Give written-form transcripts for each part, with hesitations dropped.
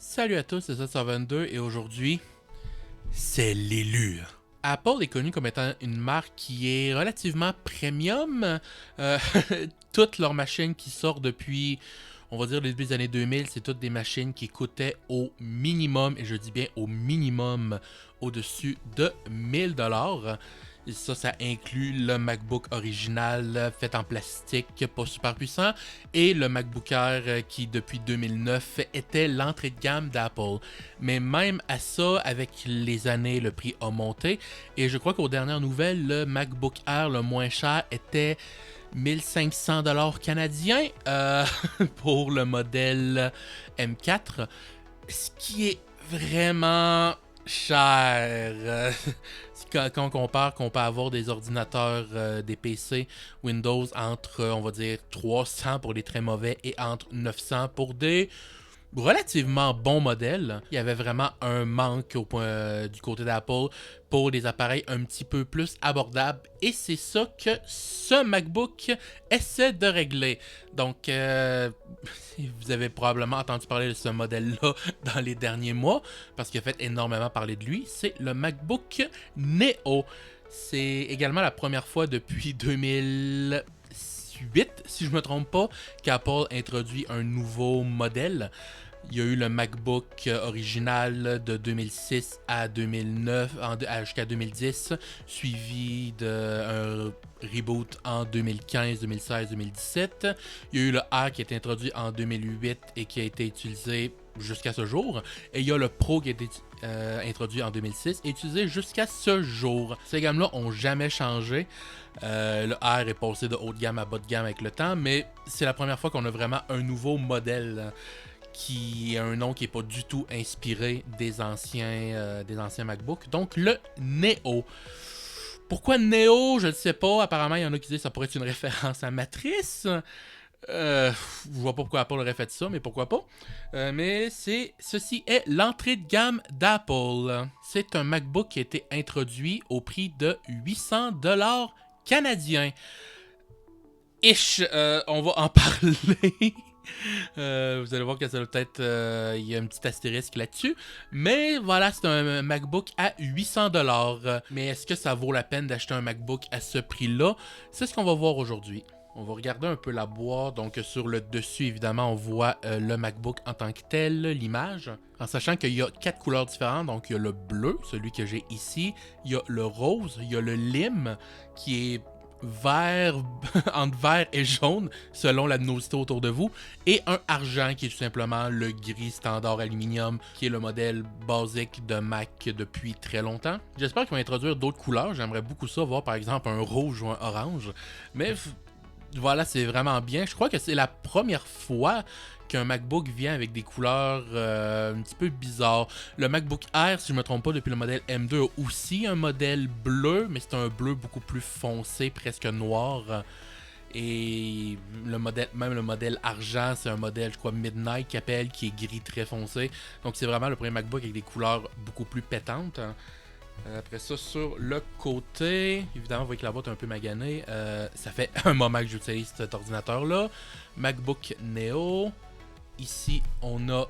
Salut à tous, c'est Z122 et aujourd'hui, c'est l'élu. Apple est connu comme étant une marque qui est relativement premium. Euh, toutes leurs machines qui sortent depuis, on va dire, le début des années 2000, c'est toutes des machines qui coûtaient au minimum, et je dis bien au minimum, au-dessus de 1000$. Et ça inclut le MacBook original fait en plastique, pas super puissant, et le MacBook Air qui, depuis 2009, était l'entrée de gamme d'Apple. Mais même à ça, avec les années, le prix a monté. Et je crois qu'aux dernières nouvelles, le MacBook Air le moins cher était 1500$ canadiens pour le modèle M4. Ce qui est vraiment cher. Quand on compare qu'on peut avoir des ordinateurs, des PC Windows entre, on va dire, 300 pour les très mauvais et entre 900 pour des relativement bons modèles. Il y avait vraiment un manque du côté d'Apple pour des appareils un petit peu plus abordables et c'est ça que ce MacBook essaie de régler. Donc, vous avez probablement entendu parler de ce modèle-là dans les derniers mois parce qu'il a fait énormément parler de lui. C'est le MacBook Neo. C'est également la première fois depuis 2008, si je me trompe pas, qu'Apple introduit un nouveau modèle. Il y a eu le MacBook original de 2006 à 2009, jusqu'à 2010, suivi d'un reboot en 2015, 2016, 2017. Il y a eu le Air qui a été introduit en 2008 et qui a été utilisé jusqu'à ce jour. Et il y a le Pro qui a été introduit en 2006 et utilisé jusqu'à ce jour. Ces gammes-là n'ont jamais changé. Le Air est passé de haut de gamme à bas de gamme avec le temps, mais c'est la première fois qu'on a vraiment un nouveau modèle qui a un nom qui n'est pas du tout inspiré des anciens MacBooks. Donc le Neo. Pourquoi Neo? Je ne sais pas. Apparemment, il y en a qui disent que ça pourrait être une référence à Matrice. Je vois pas pourquoi Apple aurait fait ça, mais pourquoi pas. Mais ceci est l'entrée de gamme d'Apple. C'est un MacBook qui a été introduit au prix de 800$ canadiens. On va en parler. Vous allez voir que ça peut-être il y a un petit astérisque là-dessus. Mais voilà, c'est un MacBook à 800$. Mais est-ce que ça vaut la peine d'acheter un MacBook à ce prix-là? C'est ce qu'on va voir aujourd'hui. On va regarder un peu la boîte. Donc sur le dessus, évidemment, on voit le MacBook en tant que tel, l'image. En sachant qu'il y a 4 couleurs différentes. Donc il y a le bleu, celui que j'ai ici. Il y a le rose, il y a le lime, qui est vert, entre vert et jaune, selon la luminosité autour de vous, et un argent qui est tout simplement le gris standard aluminium, qui est le modèle basique de Mac depuis très longtemps. J'espère qu'ils vont introduire d'autres couleurs, j'aimerais beaucoup ça, voir par exemple un rouge ou un orange, mais voilà, c'est vraiment bien. Je crois que c'est la première fois qu'un MacBook vient avec des couleurs un petit peu bizarres. Le MacBook Air, si je ne me trompe pas, depuis le modèle M2, a aussi un modèle bleu, mais c'est un bleu beaucoup plus foncé, presque noir. Et même le modèle argent, c'est un modèle, je crois, Midnight qui appelle, qui est gris très foncé. Donc c'est vraiment le premier MacBook avec des couleurs beaucoup plus pétantes. Après ça, sur le côté, évidemment, vous voyez que la boîte est un peu maganée. Ça fait un moment que j'utilise cet ordinateur-là. MacBook Neo. Ici, on a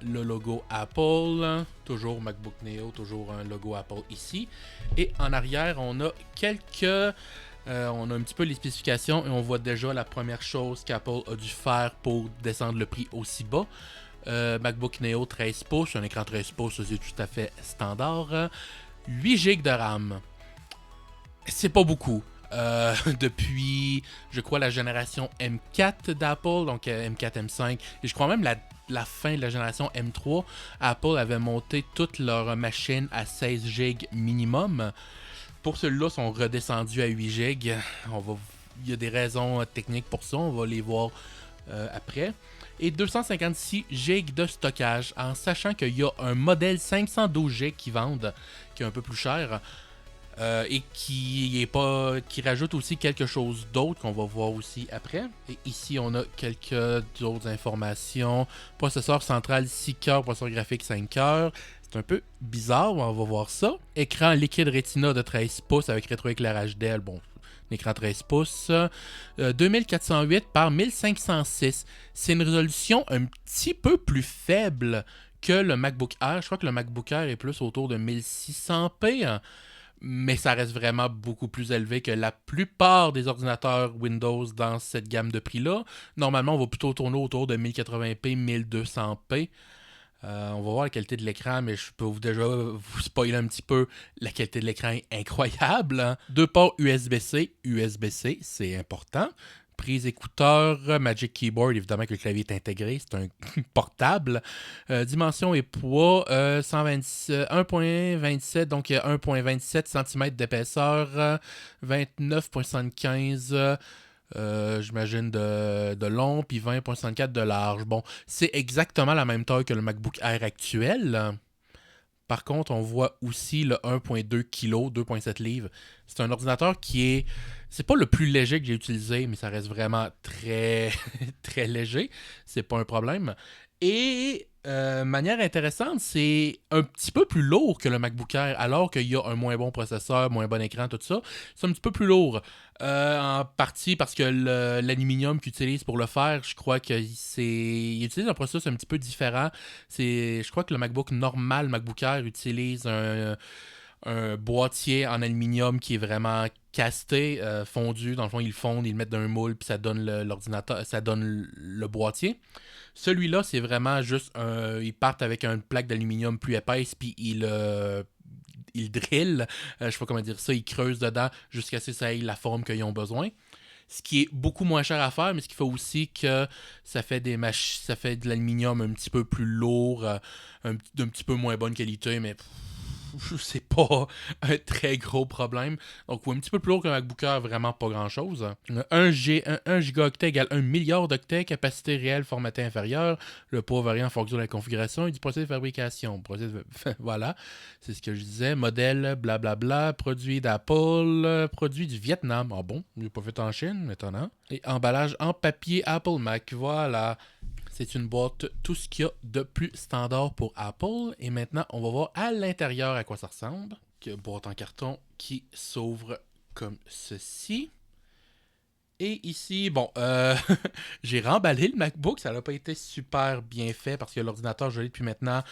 le logo Apple. Toujours MacBook Neo, toujours un logo Apple ici. Et en arrière, on a on a un petit peu les spécifications et on voit déjà la première chose qu'Apple a dû faire pour descendre le prix aussi bas. MacBook Neo 13 pouces, un écran 13 pouces, c'est tout à fait standard. 8 GB de RAM. C'est pas beaucoup. Depuis, je crois, la génération M4 d'Apple, donc M4, M5, et je crois même la fin de la génération M3, Apple avait monté toutes leurs machines à 16 GB minimum. Pour ceux-là, sont redescendus à 8 GB. Il y a des raisons techniques pour ça, on va les voir après. Et 256 GB de stockage, en sachant qu'il y a un modèle 512 GB qui vendent, qui est un peu plus cher. Et qui rajoute aussi quelque chose d'autre qu'on va voir aussi après. Et ici, on a quelques autres informations. Processeur central 6 cœurs, processeur graphique 5 cœurs. C'est un peu bizarre, on va voir ça. Écran liquide Retina de 13 pouces avec rétroéclairage d'elle. Bon, écran 13 pouces, 2408 par 1506. C'est une résolution un petit peu plus faible que le MacBook Air. Je crois que le MacBook Air est plus autour de 1600p, hein, mais ça reste vraiment beaucoup plus élevé que la plupart des ordinateurs Windows dans cette gamme de prix-là. Normalement, on va plutôt tourner autour de 1080p, 1200p. On va voir la qualité de l'écran, mais je peux déjà vous spoiler un petit peu. La qualité de l'écran est incroyable, hein. Deux ports USB-C. USB-C, c'est important. Prise écouteur, Magic Keyboard, évidemment que le clavier est intégré, c'est un portable. Dimension et poids, 1.27, donc 1.27 cm d'épaisseur, 29.75 j'imagine de long, puis 20.64 de large. Bon, c'est exactement la même taille que le MacBook Air actuel. Par contre, on voit aussi le 1.2 kg, 2.7 livres. C'est un ordinateur qui est... C'est pas le plus léger que j'ai utilisé, mais ça reste vraiment très, très léger. C'est pas un problème. Et manière intéressante, c'est un petit peu plus lourd que le MacBook Air, alors qu'il y a un moins bon processeur, moins bon écran, tout ça. C'est un petit peu plus lourd. En partie parce que l'aluminium qu'ils utilisent pour le faire, je crois qu'ils utilisent un processus un petit peu différent. Je crois que le MacBook normal, MacBook Air, utilise un boîtier en aluminium qui est vraiment casté, fondu. Dans le fond, ils le fondent, ils le mettent dans un moule, puis ça donne l'ordinateur, ça donne le boîtier. Celui-là, c'est vraiment juste ils partent avec une plaque d'aluminium plus épaisse, puis ils drillent, je sais pas comment dire ça, ils creusent dedans jusqu'à ce que ça ait la forme qu'ils ont besoin. Ce qui est beaucoup moins cher à faire, mais ce qui fait aussi que ça fait ça fait de l'aluminium un petit peu plus lourd, d'un petit peu moins bonne qualité, mais c'est pas un très gros problème. Donc, oui, un petit peu plus lourd qu'un MacBook Air, vraiment pas grand-chose. 1 gigaoctet égale 1 milliard d'octets, capacité réelle formatée inférieure, le poids varie en fonction de la configuration et du processus de fabrication. Voilà, c'est ce que je disais. Modèle, blablabla, produit d'Apple, produit du Vietnam. Ah bon, il n'est pas fait en Chine, étonnant. Et emballage en papier Apple Mac, voilà. C'est une boîte, tout ce qu'il y a de plus standard pour Apple. Et maintenant, on va voir à l'intérieur à quoi ça ressemble. Une boîte en carton qui s'ouvre comme ceci. Et ici, bon, j'ai remballé le MacBook. Ça n'a pas été super bien fait parce que l'ordinateur, je l'ai depuis maintenant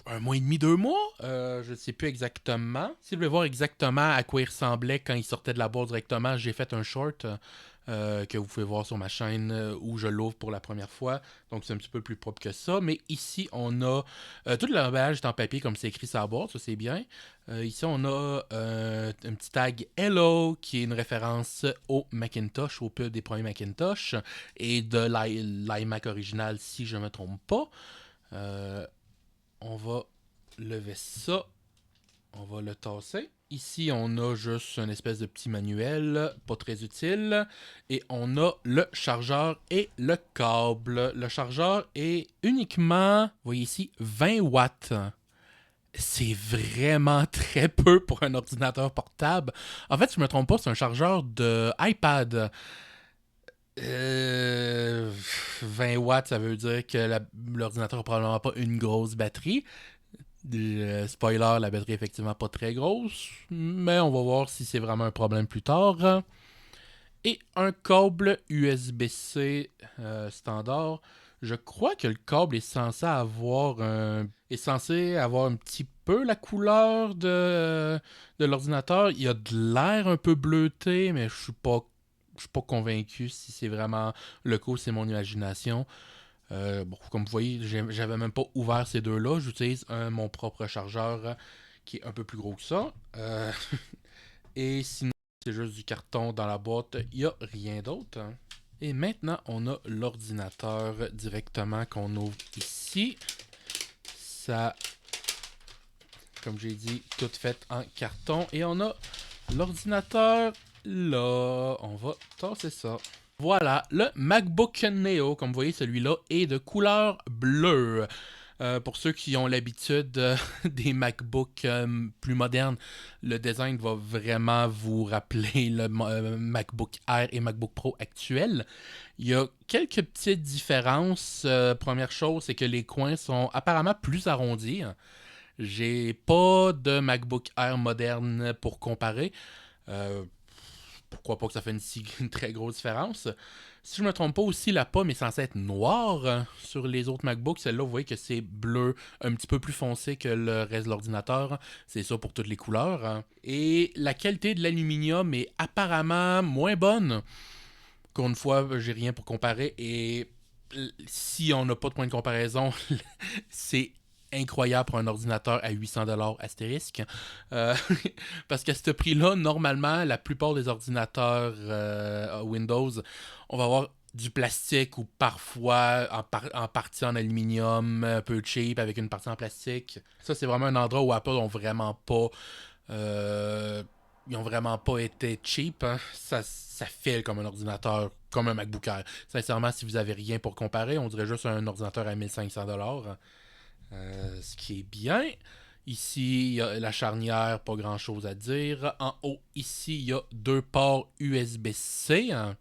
un mois et demi, 2 mois. Je ne sais plus exactement. Si vous voulez voir exactement à quoi il ressemblait quand il sortait de la boîte directement, j'ai fait un short. Que vous pouvez voir sur ma chaîne où je l'ouvre pour la première fois. Donc c'est un petit peu plus propre que ça. Mais ici, on a tout l'emballage est en papier comme c'est écrit sur la boîte, ça c'est bien. Ici, on a un petit tag Hello qui est une référence au Macintosh, au pub des premiers Macintosh et de l'iMac original si je ne me trompe pas. On va lever ça. On va le tasser. Ici, on a juste une espèce de petit manuel, pas très utile. Et on a le chargeur et le câble. Le chargeur est uniquement, vous voyez ici, 20 watts. C'est vraiment très peu pour un ordinateur portable. En fait, si je me trompe pas, c'est un chargeur de iPad. 20 watts, ça veut dire que l'ordinateur n'a probablement pas une grosse batterie. Spoiler, la batterie est effectivement pas très grosse, mais on va voir si c'est vraiment un problème plus tard. Et un câble USB-C standard. Je crois que le câble est censé avoir un petit peu la couleur de l'ordinateur. Il y a de l'air un peu bleuté, mais je suis pas convaincu si c'est vraiment le cas ou c'est mon imagination. Bon, comme vous voyez, j'avais même pas ouvert ces deux-là. J'utilise mon propre chargeur qui est un peu plus gros que ça. Et sinon, c'est juste du carton dans la boîte. Il n'y a rien d'autre. Et maintenant, on a l'ordinateur directement qu'on ouvre ici. Ça, comme j'ai dit, tout fait en carton. Et on a l'ordinateur là. On va tasser ça. Voilà, le MacBook Neo, comme vous voyez, celui-là est de couleur bleue. Pour ceux qui ont l'habitude des MacBooks plus modernes, le design va vraiment vous rappeler le MacBook Air et MacBook Pro actuel. Il y a quelques petites différences. Première chose, c'est que les coins sont apparemment plus arrondis. J'ai pas de MacBook Air moderne pour comparer. pourquoi pas que ça fait une très grosse différence. Si je me trompe pas aussi, la pomme est censée être noire sur les autres MacBooks. Celle-là, vous voyez que c'est bleu, un petit peu plus foncé que le reste de l'ordinateur. C'est ça pour toutes les couleurs. Et la qualité de l'aluminium est apparemment moins bonne. Encore une fois, j'ai rien pour comparer. Et si on n'a pas de point de comparaison, c'est incroyable pour un ordinateur à 800$ astérisque. Euh, parce qu'à ce prix-là, normalement, la plupart des ordinateurs Windows, on va avoir du plastique ou parfois en partie en aluminium, un peu cheap avec une partie en plastique. Ça, c'est vraiment un endroit où Apple ont vraiment pas ils ont vraiment pas été cheap. Hein. Ça file comme un ordinateur, comme un MacBook Air. Sincèrement, si vous avez rien pour comparer, on dirait juste un ordinateur à 1500$. Ce qui est bien. Ici, il y a la charnière, pas grand chose à dire. En haut, ici, il y a 2 ports USB-C. Hein.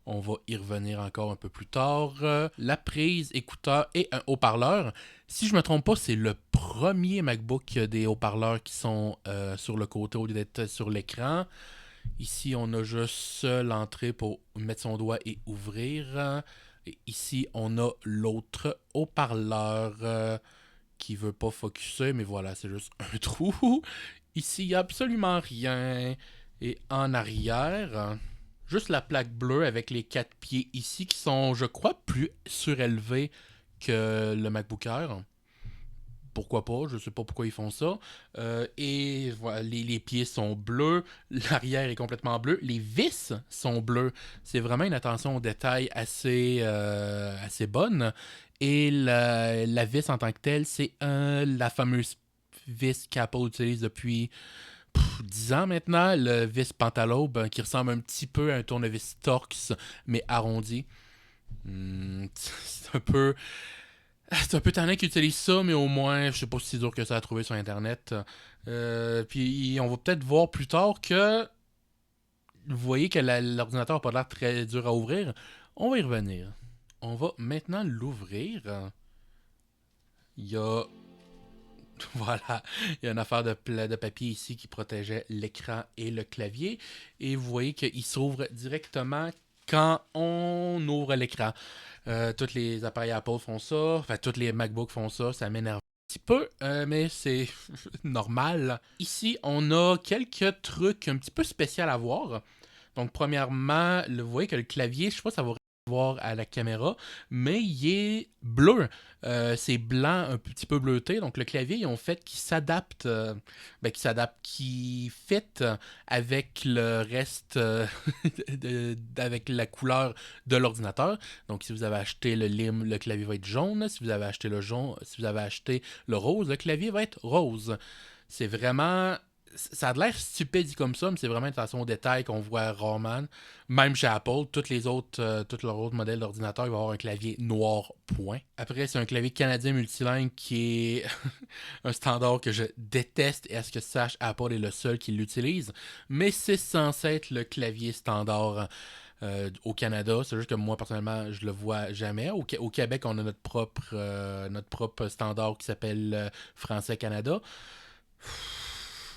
On va y revenir encore un peu plus tard. La prise, écouteur et un haut-parleur. Si je ne me trompe pas, c'est le premier MacBook des haut-parleurs qui sont sur le côté au lieu d'être sur l'écran. Ici, on a juste l'entrée pour mettre son doigt et ouvrir. Et ici, on a l'autre haut-parleur qui veut pas focuser, mais voilà, c'est juste un trou. Ici, il n'y a absolument rien. Et en arrière, juste la plaque bleue avec les 4 pieds ici qui sont, je crois, plus surélevés que le MacBook Air. Pourquoi pas, je sais pas pourquoi ils font ça. Et voilà, les pieds sont bleus, l'arrière est complètement bleu, les vis sont bleues. C'est vraiment une attention au détail assez bonne. Et la vis en tant que telle, c'est la fameuse vis qu'Apple utilise depuis 10 ans maintenant, le vis Pentalobe, qui ressemble un petit peu à un tournevis Torx, mais arrondi. C'est un peu c'est un peu tannant qu'ils utilisent ça, mais au moins, je sais pas si c'est dur que ça à trouver sur Internet. Puis on va peut-être voir plus tard que vous voyez que l'ordinateur n'a pas l'air très dur à ouvrir. On va y revenir. On va maintenant l'ouvrir. Il y a... Voilà, il y a une affaire de papier ici qui protégeait l'écran et le clavier. Et vous voyez qu'il s'ouvre directement quand on ouvre l'écran. Tous les appareils Apple font ça, enfin tous les MacBooks font ça, ça m'énerve un petit peu, mais c'est normal. Ici, on a quelques trucs un petit peu spéciaux à voir. Donc, premièrement, vous voyez que le clavier, je sais pas si ça va voir à la caméra, mais il est bleu. C'est blanc, un petit peu bleuté. Donc, le clavier, ils ont fait qui s'adapte, qui fit avec le reste, avec la couleur de l'ordinateur. Donc, si vous avez acheté le lime, le clavier va être jaune. Si vous avez acheté le jaune, si vous avez acheté le rose, le clavier va être rose. C'est vraiment ça a l'air stupide dit comme ça, mais c'est vraiment une façon au détail qu'on voit rarement. Même chez Apple, tous leurs autres modèles d'ordinateur, ils vont avoir un clavier noir point. Après, c'est un clavier canadien multilingue qui est un standard que je déteste et à ce que sache, Apple est le seul qui l'utilise. Mais c'est censé être le clavier standard au Canada. C'est juste que moi, personnellement, je le vois jamais. Au Québec, on a notre propre standard qui s'appelle Français-Canada.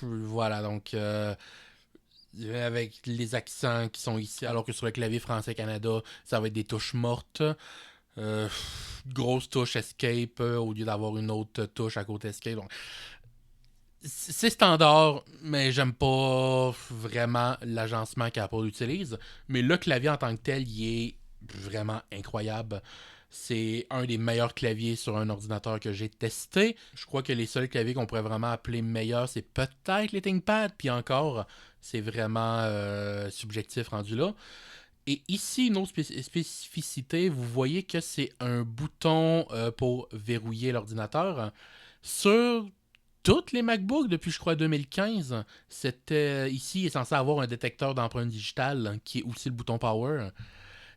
Voilà, donc avec les accents qui sont ici, alors que sur le clavier français-Canada, ça va être des touches mortes. Euh, Grosse touche escape au lieu d'avoir une autre touche à côté escape. Donc, c'est standard, mais j'aime pas vraiment l'agencement qu'Apple utilise. Mais le clavier en tant que tel, il est vraiment incroyable. C'est un des meilleurs claviers sur un ordinateur que j'ai testé. Je crois que les seuls claviers qu'on pourrait vraiment appeler meilleurs, c'est peut-être les ThinkPad, puis encore, c'est vraiment subjectif rendu là. Et ici, une autre spécificité, vous voyez que c'est un bouton pour verrouiller l'ordinateur. Sur toutes les MacBooks depuis, je crois, 2015, c'était ici est censé avoir un détecteur d'empreinte digitale qui est aussi le bouton Power.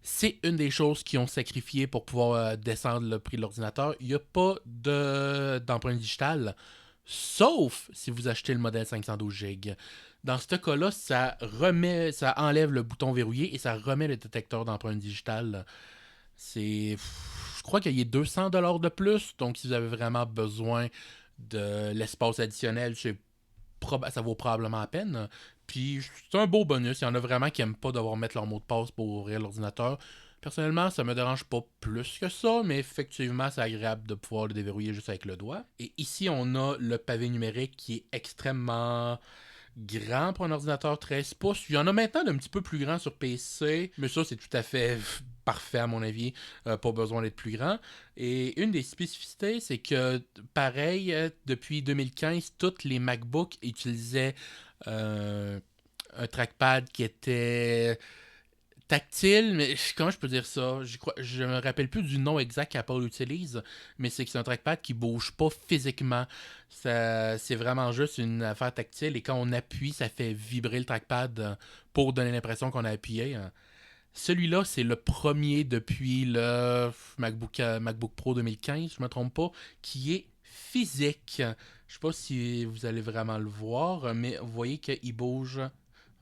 C'est une des choses qu'ils ont sacrifié pour pouvoir descendre le prix de l'ordinateur. Il n'y a pas d'empreinte digitale, sauf si vous achetez le modèle 512 Go. Dans ce cas-là, ça enlève le bouton verrouillé et ça remet le détecteur d'empreinte digitale. Je crois qu'il y a 200$ de plus. Donc, si vous avez vraiment besoin de l'espace additionnel, ça vaut probablement la peine. Puis c'est un beau bonus. Il y en a vraiment qui n'aiment pas devoir mettre leur mot de passe pour ouvrir l'ordinateur. Personnellement, ça me dérange pas plus que ça, mais effectivement, c'est agréable de pouvoir le déverrouiller juste avec le doigt. Et ici, on a le pavé numérique qui est extrêmement grand pour un ordinateur 13 pouces. Il y en a maintenant d'un petit peu plus grand sur PC, mais ça, c'est tout à fait parfait à mon avis. Pas besoin d'être plus grand. Et une des spécificités, c'est que, pareil, depuis 2015, toutes les MacBooks utilisaient un trackpad qui était tactile, mais comment je peux dire ça? Je me rappelle plus du nom exact qu'Apple utilise, mais c'est que c'est un trackpad qui bouge pas physiquement. C'est vraiment juste une affaire tactile et quand on appuie, ça fait vibrer le trackpad pour donner l'impression qu'on a appuyé. Celui-là, c'est le premier depuis le MacBook Pro 2015, je me trompe pas, qui est physique. Je sais pas si vous allez vraiment le voir, mais vous voyez qu'il bouge.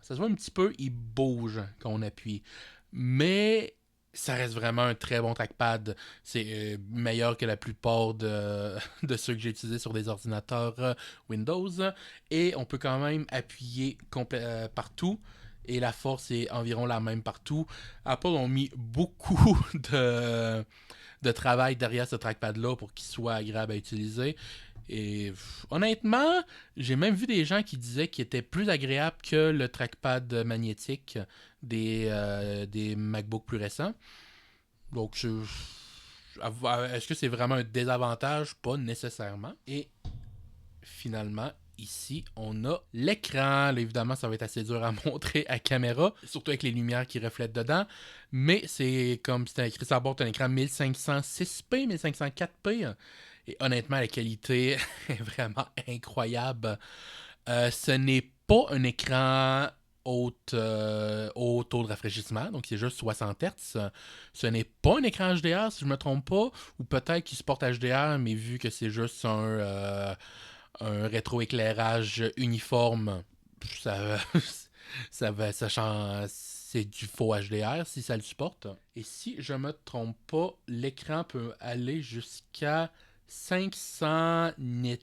Ça se voit un petit peu, il bouge quand on appuie. Mais ça reste vraiment un très bon trackpad. C'est meilleur que la plupart de ceux que j'ai utilisés sur des ordinateurs Windows. Et on peut quand même appuyer partout. Et la force est environ la même partout. Apple ont mis beaucoup de travail derrière ce trackpad-là pour qu'il soit agréable à utiliser. Et honnêtement, j'ai même vu des gens qui disaient qu'il était plus agréable que le trackpad magnétique des MacBooks plus récents. Donc, est-ce que c'est vraiment un désavantage? Pas nécessairement. Et finalement, ici, on a l'écran. Là, évidemment, ça va être assez dur à montrer à caméra, surtout avec les lumières qui reflètent dedans. Mais c'est comme c'était écrit sur la boîte, un écran 1506p, 1504p. Et honnêtement, la qualité est vraiment incroyable. Ce n'est pas un écran haut taux de rafraîchissement, donc c'est juste 60 Hz. Ce n'est pas un écran HDR, si je ne me trompe pas, ou peut-être qu'il supporte HDR, mais vu que c'est juste un rétroéclairage uniforme, ça, ça change. C'est du faux HDR si ça le supporte. Et si je me trompe pas, l'écran peut aller jusqu'à 500 nits,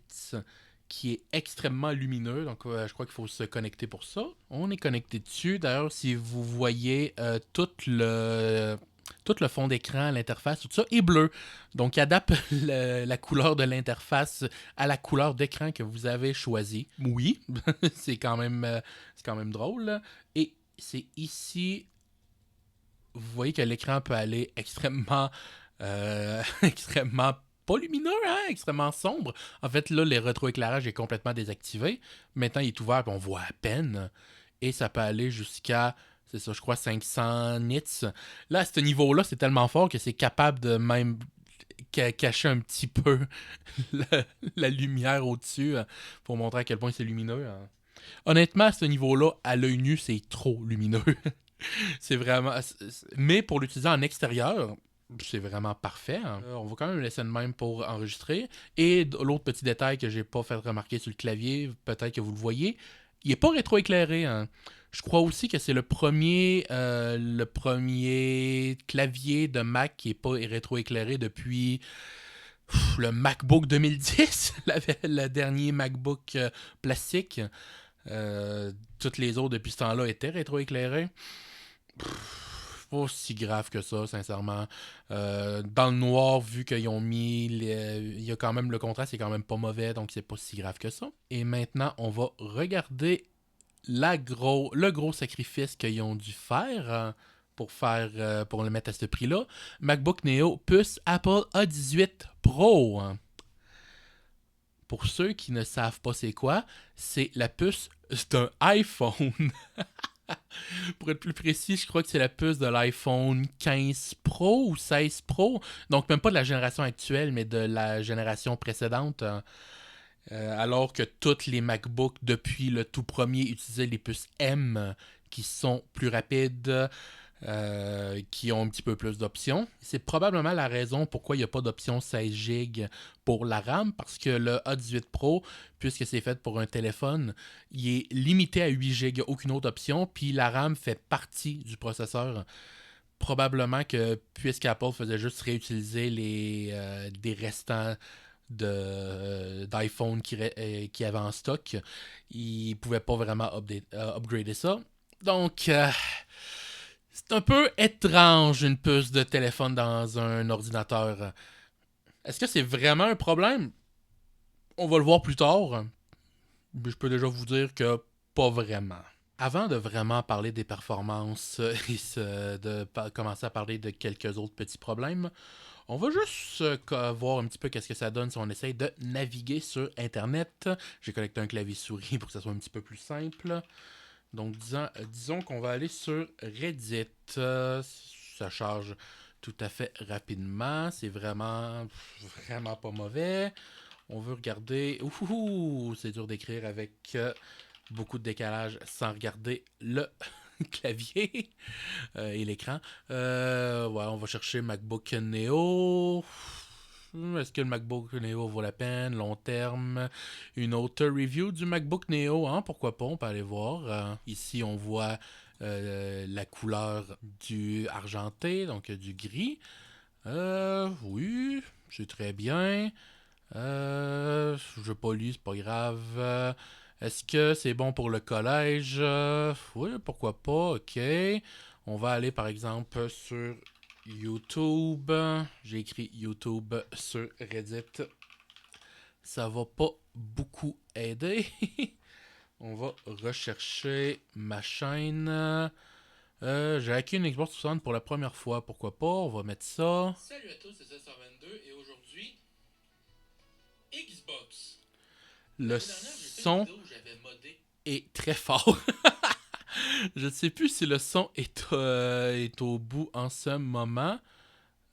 qui est extrêmement lumineux. Donc, je crois qu'il faut se connecter pour ça. On est connecté dessus. D'ailleurs, si vous voyez tout le fond d'écran, l'interface, tout ça est bleu. Donc, il adapte la couleur de l'interface à la couleur d'écran que vous avez choisi. Oui, c'est quand même drôle. Et c'est ici, vous voyez que l'écran peut aller extrêmement, extrêmement pas lumineux, hein, extrêmement sombre. En fait, là, le rétroéclairage est complètement désactivé. Maintenant, il est ouvert et on voit à peine. Et ça peut aller jusqu'à, c'est ça, je crois, 500 nits. Là, à ce niveau-là, c'est tellement fort que c'est capable de même cacher un petit peu la lumière au-dessus pour montrer à quel point c'est lumineux. Honnêtement, à ce niveau-là, à l'œil nu, c'est trop lumineux. C'est vraiment. Mais pour l'utiliser en extérieur, c'est vraiment parfait. Hein. On va quand même le laisser de même pour enregistrer. Et l'autre petit détail que j'ai pas fait remarquer sur le clavier, peut-être que vous le voyez, il est pas rétroéclairé. Hein. Je crois aussi que c'est le premier clavier de Mac qui est pas rétroéclairé depuis le MacBook 2010, le dernier MacBook plastique. Toutes les autres depuis ce temps-là étaient rétroéclairés. Pas si grave que ça, sincèrement. Dans le noir, vu qu'ils ont mis. Il y a quand même le contraste, c'est quand même pas mauvais, donc c'est pas si grave que ça. Et maintenant, on va regarder le gros sacrifice qu'ils ont dû faire pour le mettre à ce prix-là. MacBook Neo, puce Apple A18 Pro. Pour ceux qui ne savent pas c'est quoi, c'est la puce d'un iPhone. Pour être plus précis, je crois que c'est la puce de l'iPhone 15 Pro ou 16 Pro. Donc même pas de la génération actuelle, mais de la génération précédente. Alors que toutes les MacBooks depuis le tout premier utilisaient les puces M qui sont plus rapides, qui ont un petit peu plus d'options. C'est probablement la raison pourquoi il n'y a pas d'option 16 GB pour la RAM, parce que le A18 Pro, puisque c'est fait pour un téléphone, il est limité à 8 GB, il n'y a aucune autre option, puis la RAM fait partie du processeur. Probablement que, puisqu'Apple faisait juste réutiliser des restants d'iPhone qu'il y avait en stock. Ils pouvaient pas vraiment upgrader ça. Donc, c'est un peu étrange une puce de téléphone dans un ordinateur. Est-ce que c'est vraiment un problème? On va le voir plus tard. Mais je peux déjà vous dire que pas vraiment. Avant de vraiment parler des performances et commencer à parler de quelques autres petits problèmes, on va juste voir un petit peu qu'est-ce que ça donne si on essaye de naviguer sur Internet. J'ai connecté un clavier souris pour que ça soit un petit peu plus simple. Donc, disons qu'on va aller sur Reddit. Ça charge tout à fait rapidement. C'est vraiment pas mauvais. On veut regarder... Ouh, c'est dur d'écrire avec beaucoup de décalage sans regarder le clavier et l'écran. Ouais, on va chercher MacBook Neo. Est-ce que le MacBook Neo vaut la peine? Long terme. Une autre review du MacBook Neo, hein? Pourquoi pas? On peut aller voir. Ici, on voit la couleur du argenté, donc du gris. Oui, c'est très bien. Je pollue, c'est pas grave. Est-ce que c'est bon pour le collège? Oui, pourquoi pas, ok. On va aller par exemple sur YouTube. J'ai écrit YouTube sur Reddit. Ça va pas beaucoup aider. On va rechercher ma chaîne. J'ai hacké une Xbox 360 pour la première fois, pourquoi pas, on va mettre ça. Salut à tous, c'est César22 et aujourd'hui, Xbox. Le son est très fort. Je ne sais plus si le son est au bout en ce moment.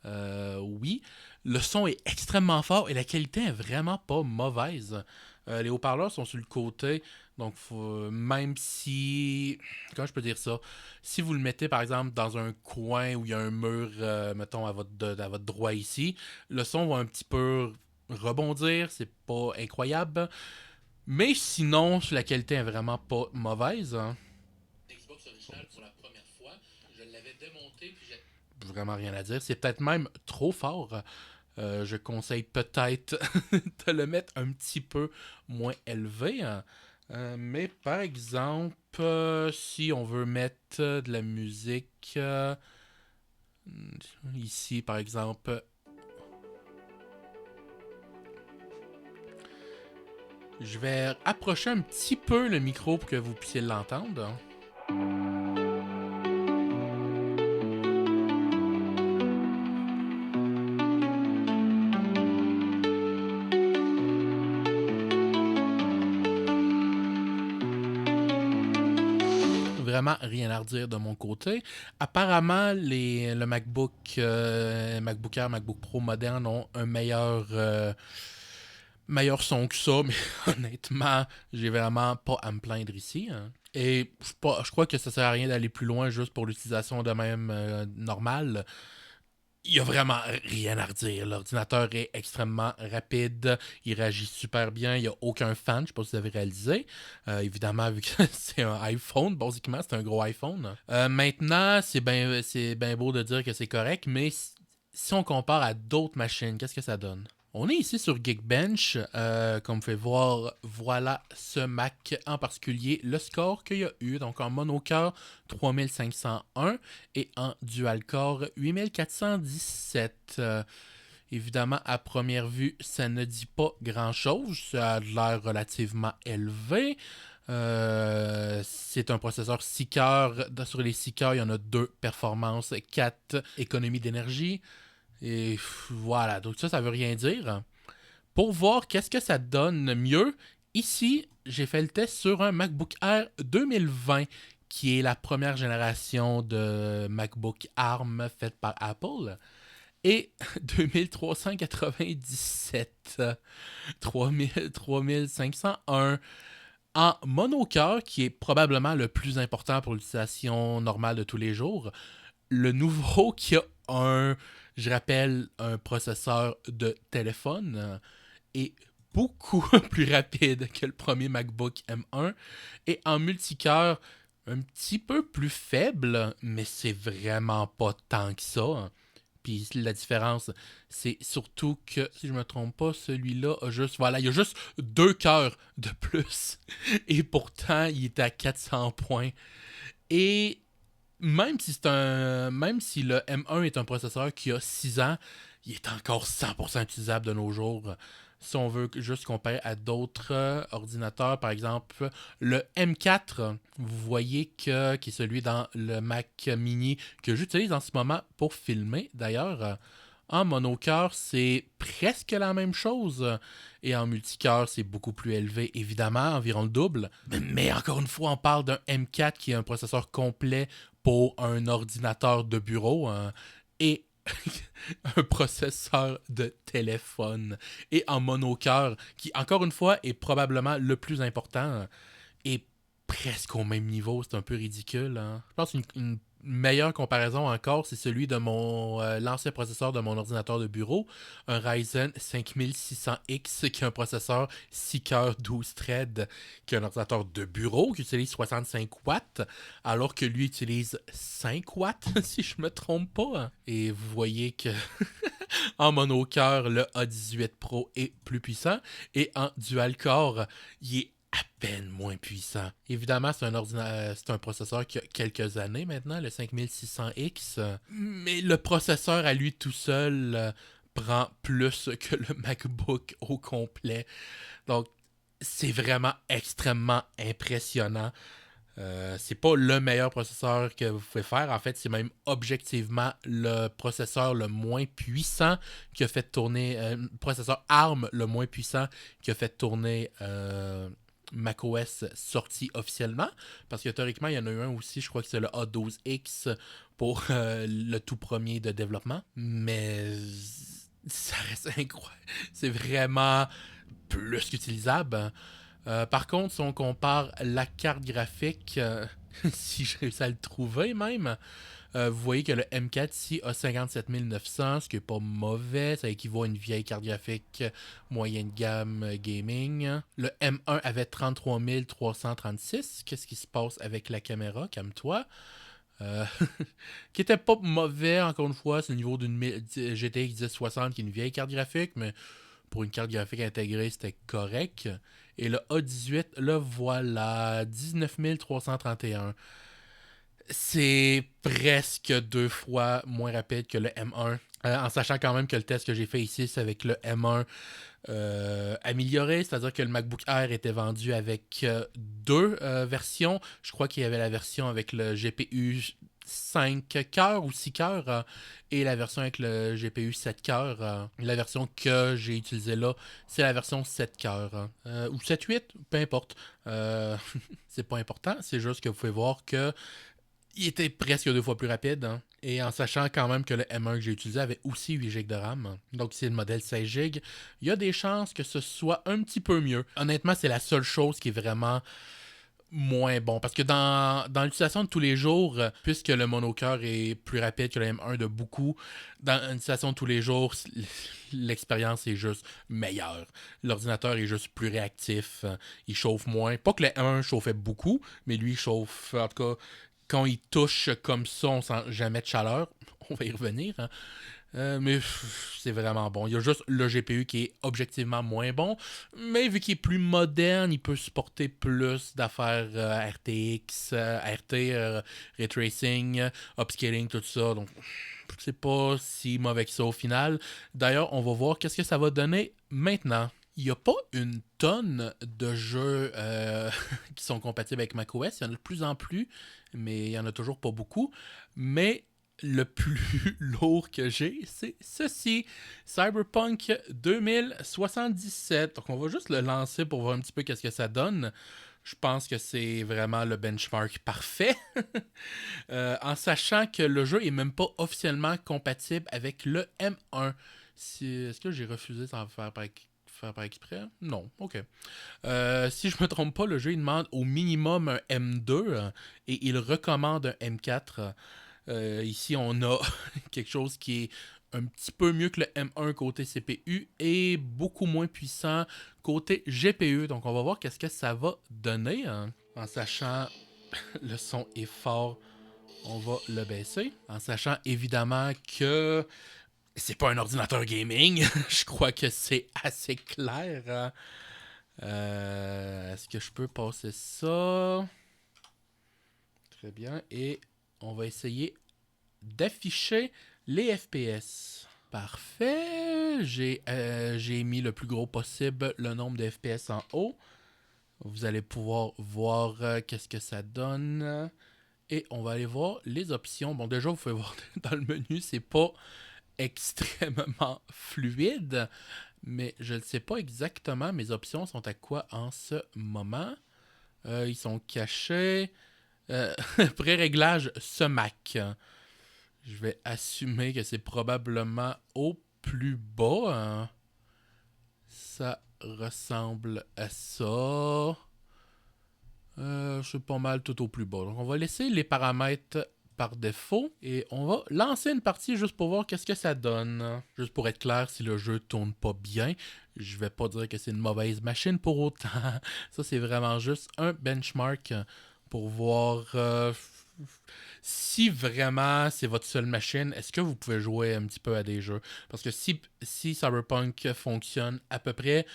Oui. Le son est extrêmement fort et la qualité est vraiment pas mauvaise. Les haut-parleurs sont sur le côté. Donc, même si... Comment je peux dire ça? Si vous le mettez, par exemple, dans un coin où il y a un mur, mettons, à votre droit ici, le son va un petit peu rebondir. C'est pas incroyable. Mais sinon, la qualité est vraiment pas mauvaise. Hein. Xbox original pour la première fois. Je l'avais démonté puis j'ai vraiment rien à dire. C'est peut-être même trop fort. Je conseille peut-être de le mettre un petit peu moins élevé. Hein. Mais par exemple, si on veut mettre de la musique, ici par exemple, je vais approcher un petit peu le micro pour que vous puissiez l'entendre. Vraiment rien à redire de mon côté. Apparemment, le MacBook, MacBook Air, MacBook Pro moderne ont un meilleur son que ça, mais honnêtement, j'ai vraiment pas à me plaindre ici. Hein. Et je crois que ça sert à rien d'aller plus loin juste pour l'utilisation de même normale. Il y a vraiment rien à redire. L'ordinateur est extrêmement rapide, il réagit super bien, il n'y a aucun fan, je ne sais pas si vous avez réalisé. Évidemment, vu que c'est un iPhone, basiquement, c'est un gros iPhone. Maintenant, c'est bien beau de dire que c'est correct, mais si on compare à d'autres machines, qu'est-ce que ça donne? On est ici sur Geekbench. Comme vous pouvez voir, voilà ce Mac en particulier, le score qu'il y a eu. Donc en monocœur, 3501 et en dual-core, 8417. Évidemment, à première vue, ça ne dit pas grand-chose. Ça a l'air relativement élevé. C'est un processeur 6 cœurs. Sur les 6 cœurs, il y en a 2 performances, 4 économies d'énergie. Et voilà, donc ça veut rien dire. Pour voir qu'est-ce que ça donne mieux, ici, j'ai fait le test sur un MacBook Air 2020, qui est la première génération de MacBook ARM faite par Apple. Et 2397, 3501 en monocœur, qui est probablement le plus important pour l'utilisation normale de tous les jours. Le nouveau qui a je rappelle, un processeur de téléphone est beaucoup plus rapide que le premier MacBook M1 et en multicœur un petit peu plus faible, mais c'est vraiment pas tant que ça. Puis la différence, c'est surtout que, si je me trompe pas, celui-là a juste... Voilà, il y a juste 2 cœurs de plus. Et pourtant, il est à 400 points. Et même si le M1 est un processeur qui a 6 ans, il est encore 100% utilisable de nos jours. Si on veut juste comparer à d'autres ordinateurs, par exemple, le M4, vous voyez qui est celui dans le Mac Mini que j'utilise en ce moment pour filmer. D'ailleurs, en monocœur, c'est presque la même chose. Et en multicœur, c'est beaucoup plus élevé, évidemment, environ le double. Mais encore une fois, on parle d'un M4 qui est un processeur complet pour un ordinateur de bureau et un processeur de téléphone. Et en monocœur, qui, encore une fois, est probablement le plus important, et presque au même niveau. C'est un peu ridicule. Hein? Je pense une meilleure comparaison encore, c'est celui de l'ancien processeur de mon ordinateur de bureau, un Ryzen 5600X, qui est un processeur 6 cœurs 12 threads, qui est un ordinateur de bureau qui utilise 65 watts, alors que lui utilise 5 watts, si je me trompe pas. Et vous voyez que en monocœur, le A18 Pro est plus puissant, et en dual-core, il est à peine moins puissant. Évidemment, c'est un processeur qui a quelques années maintenant, le 5600X, mais le processeur à lui tout seul prend plus que le MacBook au complet. Donc, c'est vraiment extrêmement impressionnant. C'est pas le meilleur processeur que vous pouvez faire. En fait, c'est même objectivement le processeur le moins puissant qui a fait tourner... processeur ARM le moins puissant qui a fait tourner macOS sorti officiellement. Parce que théoriquement, il y en a eu un aussi, je crois que c'est le A12X pour le tout premier de développement. Mais ça reste incroyable. C'est vraiment plus qu'utilisable. Par contre, si on compare la carte graphique, si je réussis à le trouver même, vous voyez que le M4 ici a 57 900, ce qui n'est pas mauvais. Ça équivaut à une vieille carte graphique moyenne gamme gaming. Le M1 avait 33 336. Qu'est-ce qui se passe avec la caméra? Calme-toi. Qui était pas mauvais, encore une fois. C'est le niveau d'une GTX 1060 qui est une vieille carte graphique, mais pour une carte graphique intégrée, c'était correct. Et le A18, le voilà, 19 331. C'est presque 2 fois moins rapide que le M1. En sachant quand même que le test que j'ai fait ici, c'est avec le M1 amélioré, c'est-à-dire que le MacBook Air était vendu avec 2 versions. Je crois qu'il y avait la version avec le GPU 5 cœurs ou 6 cœurs et la version avec le GPU 7 cœurs. La version que j'ai utilisée là, c'est la version 7 cœurs. Ou 7-8, peu importe. C'est pas important, c'est juste que vous pouvez voir que il était presque 2 fois plus rapide. Hein. Et en sachant quand même que le M1 que j'ai utilisé avait aussi 8 GB de RAM. Donc c'est le modèle 16 GB. Il y a des chances que ce soit un petit peu mieux. Honnêtement, c'est la seule chose qui est vraiment moins bon. Parce que dans l'utilisation de tous les jours, puisque le monocœur est plus rapide que le M1 de beaucoup, dans l'utilisation de tous les jours, l'expérience est juste meilleure. L'ordinateur est juste plus réactif. Il chauffe moins. Pas que le M1 chauffait beaucoup, mais lui il chauffe, en tout cas, quand il touche comme ça, on sent jamais de chaleur. On va y revenir. Hein. Mais c'est vraiment bon. Il y a juste le GPU qui est objectivement moins bon. Mais vu qu'il est plus moderne, il peut supporter plus d'affaires RTX, RT, Ray Tracing, Upscaling, tout ça. Donc, c'est pas si mauvais que ça au final. D'ailleurs, on va voir qu'est-ce que ça va donner maintenant. Il n'y a pas une tonne de jeux qui sont compatibles avec macOS. Il y en a de plus en plus, mais il n'y en a toujours pas beaucoup. Mais le plus lourd que j'ai, c'est ceci. Cyberpunk 2077. Donc on va juste le lancer pour voir un petit peu qu'est-ce que ça donne. Je pense que c'est vraiment le benchmark parfait. En sachant que le jeu est même pas officiellement compatible avec le M1. Est-ce que j'ai refusé sans faire par exprès? Non, ok. Si je me trompe pas, le jeu il demande au minimum un M2 et il recommande un M4. Ici, on a quelque chose qui est un petit peu mieux que le M1 côté CPU et beaucoup moins puissant côté GPU. Donc, on va voir qu'est-ce que ça va donner. Hein. En sachant, le son est fort. on va le baisser. En sachant évidemment que c'est pas un ordinateur gaming. Je crois que c'est assez clair. Hein. Est-ce que je peux passer ça? Très bien. Et on va essayer d'afficher les FPS. Parfait. J'ai mis le plus gros possible le nombre de FPS en haut. Vous allez pouvoir voir qu'est-ce que ça donne. Et on va aller voir les options. Bon, déjà, vous pouvez voir dans le menu, c'est pas extrêmement fluide. Mais je ne sais pas exactement mes options sont à quoi en ce moment. Ils sont cachés. Pré-réglage ce Mac. Je vais assumer que c'est probablement au plus bas. Hein. Ça ressemble à ça. C'est pas mal tout au plus bas. Donc on va laisser les paramètres par défaut et on va lancer une partie juste pour voir qu'est-ce que ça donne. Juste pour être clair, si le jeu tourne pas bien, je vais pas dire que c'est une mauvaise machine pour autant. Ça c'est vraiment juste un benchmark pour voir si vraiment c'est votre seule machine, est-ce que vous pouvez jouer un petit peu à des jeux. Parce que si Cyberpunk fonctionne à peu près,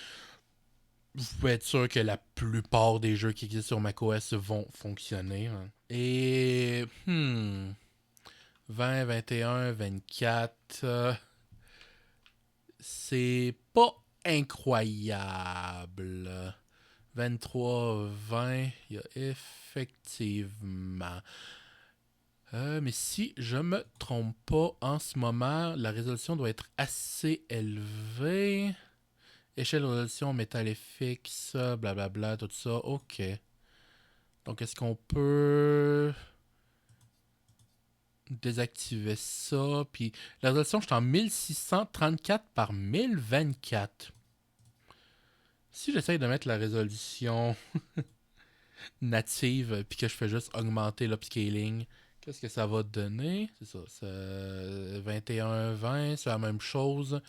vous pouvez être sûr que la plupart des jeux qui existent sur macOS vont fonctionner. Hein. Et 20, 21, 24, c'est pas incroyable. 23, 20, il y a effectivement. Mais si je me trompe pas, en ce moment, la résolution doit être assez élevée. Échelle de résolution, métal FX, blablabla, tout ça. OK. Donc, est-ce qu'on peut désactiver ça? Puis, la résolution, je suis en 1634 par 1024. Si j'essaye de mettre la résolution native, puis que je fais juste augmenter l'upscaling, qu'est-ce que ça va donner? C'est ça, 21-20, c'est la même chose.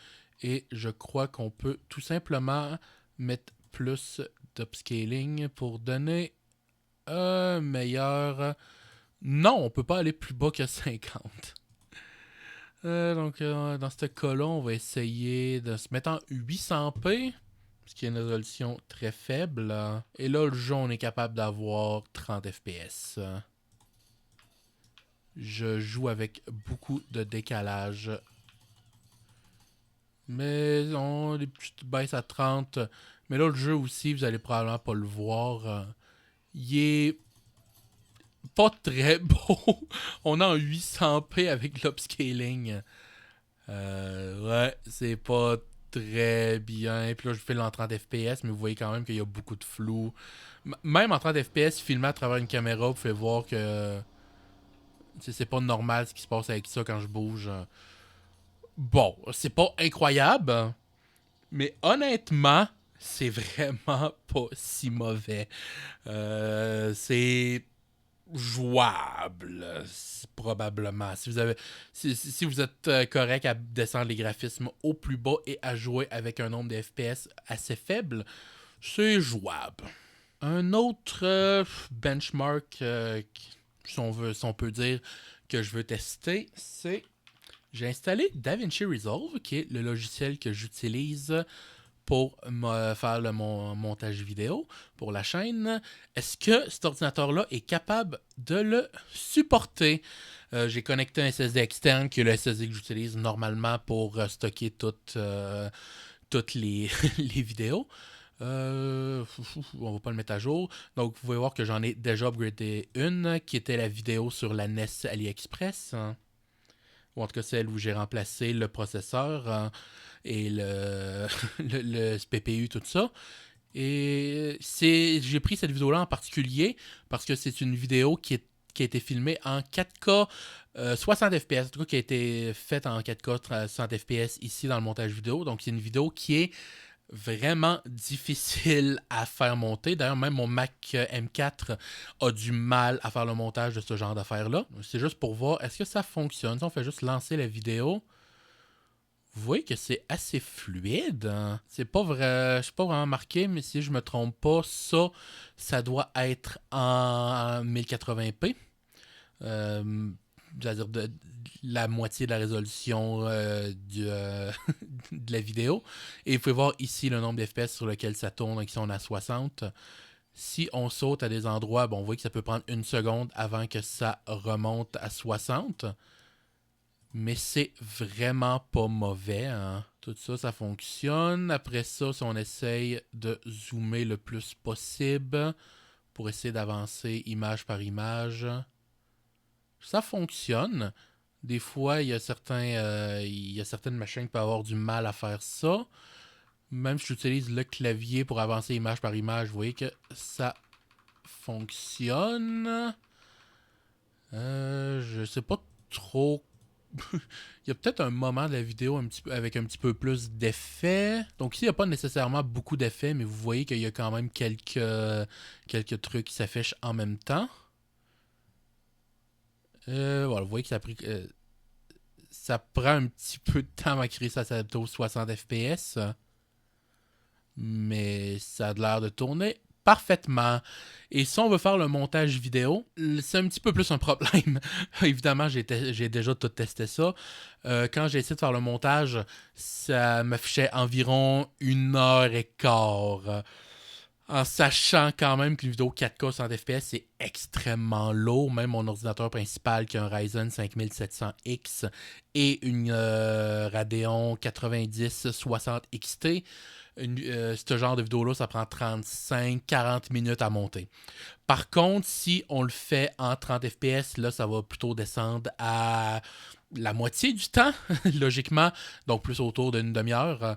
Et je crois qu'on peut tout simplement mettre plus d'upscaling pour donner un meilleur... Non, on peut pas aller plus bas que 50. Donc, dans ce cas-là, on va essayer de se mettre en 800p, ce qui est une résolution très faible. Et là, le jeu, on est capable d'avoir 30 FPS. Je joue avec beaucoup de décalage. Mais on les petites baisses à 30. Mais là, le jeu aussi, vous allez probablement pas le voir. Il est pas très beau. On a en 800p avec l'upscaling. Ouais, c'est pas très bien. Puis là, je file en 30 FPS, mais vous voyez quand même qu'il y a beaucoup de flou. Même en 30 FPS, filmé à travers une caméra, vous pouvez voir que c'est pas normal ce qui se passe avec ça quand je bouge. Bon, c'est pas incroyable, mais honnêtement, c'est vraiment pas si mauvais. C'est jouable, probablement. Si vous êtes correct à descendre les graphismes au plus bas et à jouer avec un nombre de FPS assez faible, c'est jouable. Un autre benchmark, si on peut dire, que je veux tester, c'est j'ai installé DaVinci Resolve, qui est le logiciel que j'utilise pour faire mon montage vidéo pour la chaîne. Est-ce que cet ordinateur-là est capable de le supporter? J'ai connecté un SSD externe, qui est le SSD que j'utilise normalement pour stocker toutes les, les vidéos. On va pas le mettre à jour. Donc, vous pouvez voir que j'en ai déjà upgradé une, qui était la vidéo sur la NES AliExpress. Hein. Ou en tout cas celle où j'ai remplacé le processeur et le PPU, tout ça. Et j'ai pris cette vidéo-là en particulier parce que c'est une vidéo qui a été filmée en 4K 60 FPS, en tout cas qui a été faite en 4K 60 FPS ici dans le montage vidéo. Donc c'est une vidéo qui est vraiment difficile à faire monter. D'ailleurs, même mon Mac M4 a du mal à faire le montage de ce genre d'affaires-là. C'est juste pour voir, est-ce que ça fonctionne? Si on fait juste lancer la vidéo, vous voyez que c'est assez fluide. Hein? C'est pas vrai, je suis pas vraiment marqué, mais si je me trompe pas, ça doit être en 1080p. C'est-à-dire de la moitié de la résolution de la vidéo. Et vous pouvez voir ici le nombre d'FPS sur lequel ça tourne, donc ici on a 60. Si on saute à des endroits, bon, on voit que ça peut prendre 1 seconde avant que ça remonte à 60. Mais c'est vraiment pas mauvais, hein. Tout ça, ça fonctionne. Après ça, si on essaye de zoomer le plus possible pour essayer d'avancer image par image, ça fonctionne. Des fois, il y a certaines machines qui peuvent avoir du mal à faire ça. Même si j'utilise le clavier pour avancer image par image, vous voyez que ça fonctionne. Je sais pas trop. Il y a peut-être un moment de la vidéo avec un petit peu plus d'effets. Donc ici, il n'y a pas nécessairement beaucoup d'effets, mais vous voyez qu'il y a quand même quelques trucs qui s'affichent en même temps. Voilà, vous voyez que ça prend un petit peu de temps à créer ça s'adapter aux 60 FPS. Mais ça a l'air de tourner parfaitement. Et si on veut faire le montage vidéo, c'est un petit peu plus un problème. Évidemment, j'ai déjà tout testé ça. Quand j'ai essayé de faire le montage, ça m'affichait environ 1h15. En sachant quand même que une vidéo 4K 100 FPS, c'est extrêmement lourd. Même mon ordinateur principal qui a un Ryzen 5700X et une Radeon 9060 XT, ce genre de vidéo-là, ça prend 35-40 minutes à monter. Par contre, si on le fait en 30 FPS, là, ça va plutôt descendre à la moitié du temps, logiquement, donc plus autour d'une demi-heure.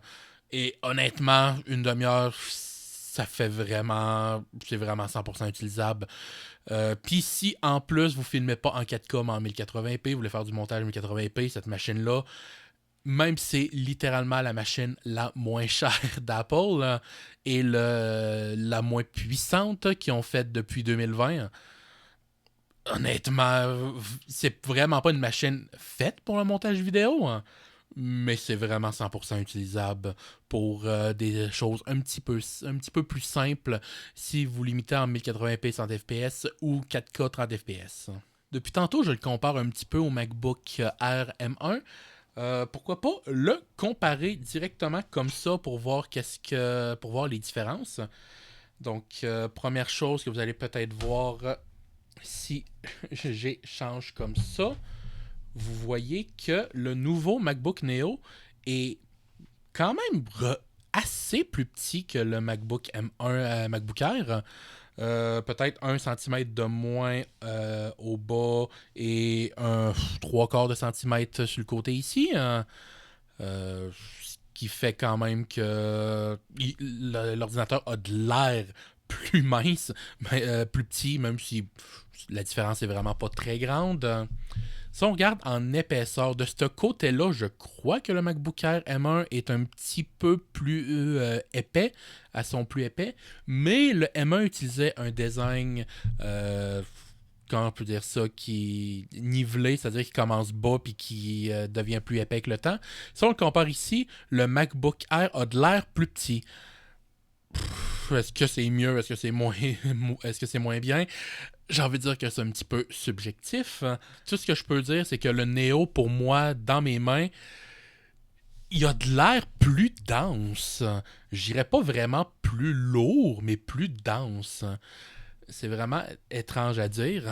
Et honnêtement, une demi-heure, c'est vraiment 100% utilisable. Puis si en plus vous filmez pas en 4K mais en 1080p, vous voulez faire du montage en 1080p, cette machine-là, même si c'est littéralement la machine la moins chère d'Apple et la moins puissante qu'ils ont faite depuis 2020, honnêtement, c'est vraiment pas une machine faite pour le montage vidéo, hein, mais c'est vraiment 100% utilisable pour des choses un petit peu plus simples si vous limitez en 1080p 100 fps ou 4K 30 fps. Depuis tantôt, je le compare un petit peu au MacBook Air M1. Pourquoi pas le comparer directement comme ça pour voir pour voir les différences. Donc, première chose que vous allez peut-être voir si j'échange comme ça, vous voyez que le nouveau MacBook Neo est quand même assez plus petit que le MacBook M1 MacBook Air. Peut-être 1 cm de moins au bas et un 3/4 de centimètre sur le côté ici. Ce qui fait quand même que l'ordinateur a de l'air plus mince, mais, plus petit, même si la différence est vraiment pas très grande. Si on regarde en épaisseur, de ce côté-là, je crois que le MacBook Air M1 est un petit peu plus épais, à son plus épais, mais le M1 utilisait un design, comment on peut dire ça, qui est nivelé, c'est-à-dire qu'il commence bas puis qui devient plus épais avec le temps. Si on le compare ici, le MacBook Air a de l'air plus petit. Est-ce que c'est mieux? Est-ce que c'est moins bien? J'ai envie de dire que c'est un petit peu subjectif. Tout ce que je peux dire, c'est que le Neo, pour moi, dans mes mains, il a de l'air plus dense. J'irais pas vraiment plus lourd, mais plus dense. C'est vraiment étrange à dire.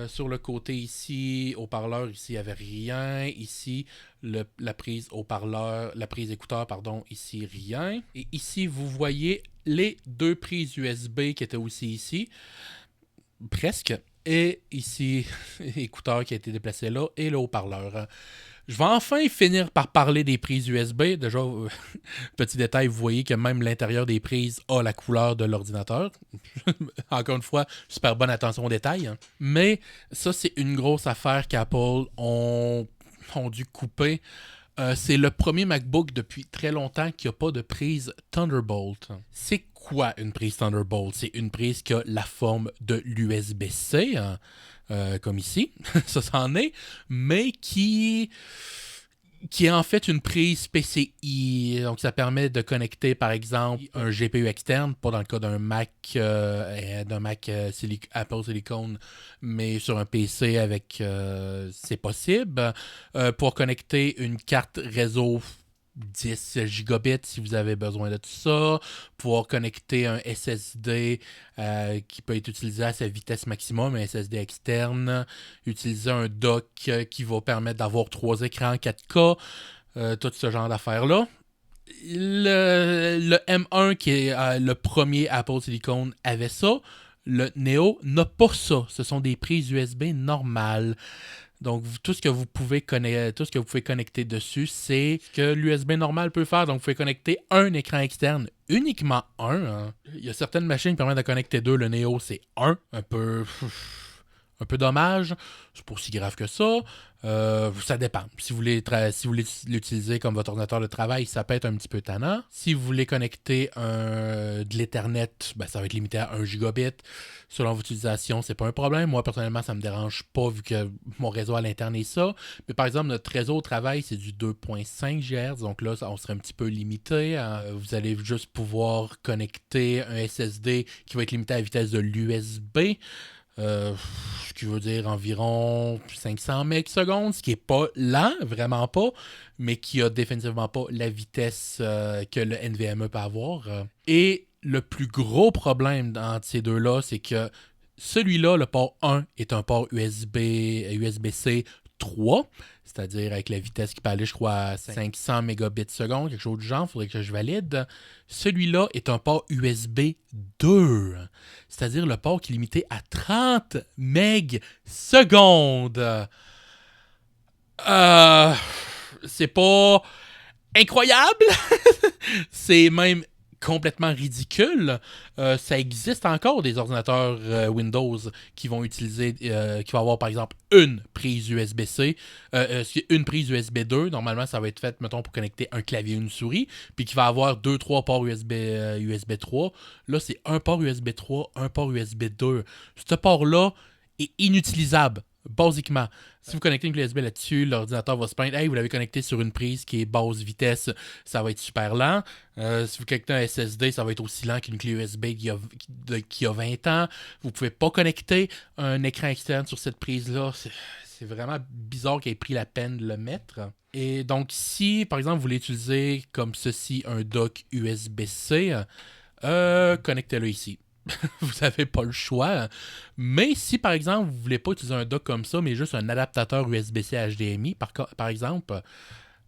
Sur le côté ici, haut-parleur, ici, il n'y avait rien. Ici, la prise haut-parleur, la prise écouteur, pardon, ici, rien. Et ici, vous voyez les deux prises USB qui étaient aussi ici. Presque. Et ici, écouteur qui a été déplacé là, et le haut-parleur. Je vais enfin finir par parler des prises USB. Déjà, petit détail, vous voyez que même l'intérieur des prises a la couleur de l'ordinateur. Encore une fois, super bonne attention aux détails. Mais ça, c'est une grosse affaire qu'Apple ont dû couper. C'est le premier MacBook depuis très longtemps qui n'a pas de prise Thunderbolt. C'est quoi une prise Thunderbolt? C'est une prise qui a la forme de l'USB-C, hein, comme ici, ça c'en est, mais qui qui est en fait une prise PCI. Donc, ça permet de connecter, par exemple, un GPU externe, pas dans le cas d'un Mac, Apple Silicon, mais sur un PC avec, c'est possible. Pour connecter une carte réseau 10 gigabits si vous avez besoin de tout ça, pouvoir connecter un SSD qui peut être utilisé à sa vitesse maximum, un SSD externe, utiliser un dock qui va permettre d'avoir 3 écrans 4K, tout ce genre d'affaires-là. Le M1, qui est le premier Apple Silicon, avait ça. Le Neo n'a pas ça. Ce sont des prises USB normales. Donc, tout ce que vous pouvez connecter dessus, c'est ce que l'USB normal peut faire. Donc, vous pouvez connecter un écran externe, uniquement un. Hein. Il y a certaines machines qui permettent de connecter deux. Le Neo, c'est un. Un peu dommage. C'est pas aussi grave que ça. Ça dépend. Si vous voulez l'utiliser comme votre ordinateur de travail, ça peut être un petit peu tannant. Si vous voulez connecter de l'Ethernet, ben, ça va être limité à 1 gigabit. Selon votre utilisation, c'est pas un problème. Moi, personnellement, ça me dérange pas vu que mon réseau à l'interne est ça. Mais par exemple, notre réseau au travail, c'est du 2.5 GHz. Donc là, on serait un petit peu limité. Hein. Vous allez juste pouvoir connecter un SSD qui va être limité à la vitesse de l'USB. Ce qui veut dire environ 500 MB/s, ce qui est pas lent, vraiment pas, mais qui a définitivement pas la vitesse que le NVMe peut avoir. Et le plus gros problème entre ces deux-là, c'est que celui-là, le port 1, est un port USB-C 3, c'est-à-dire avec la vitesse qui peut aller, je crois, à 500 mégabits seconde, quelque chose du genre, il faudrait que je valide. Celui-là est un port USB 2, c'est-à-dire le port qui est limité à 30 MB secondes. C'est pas incroyable, c'est même complètement ridicule. Ça existe encore des ordinateurs Windows qui vont utiliser, qui vont avoir par exemple une prise USB-C, une prise USB 2. Normalement, ça va être fait, mettons, pour connecter un clavier et une souris, puis qui va avoir 2-3 ports USB 3. Là, c'est un port USB 3, un port USB 2. Ce port-là est inutilisable. Basiquement, si vous connectez une clé USB là-dessus, l'ordinateur va se plaindre. Hey, vous l'avez connecté sur une prise qui est basse vitesse, ça va être super lent. Si vous connectez un SSD, ça va être aussi lent qu'une clé USB qui a 20 ans. Vous ne pouvez pas connecter un écran externe sur cette prise-là. C'est vraiment bizarre qu'il ait pris la peine de le mettre. Et donc, si, par exemple, vous voulez utiliser comme ceci un dock USB-C, connectez-le ici. Vous n'avez pas le choix. Mais si, par exemple, vous ne voulez pas utiliser un dock comme ça, mais juste un adaptateur USB-C HDMI, par exemple,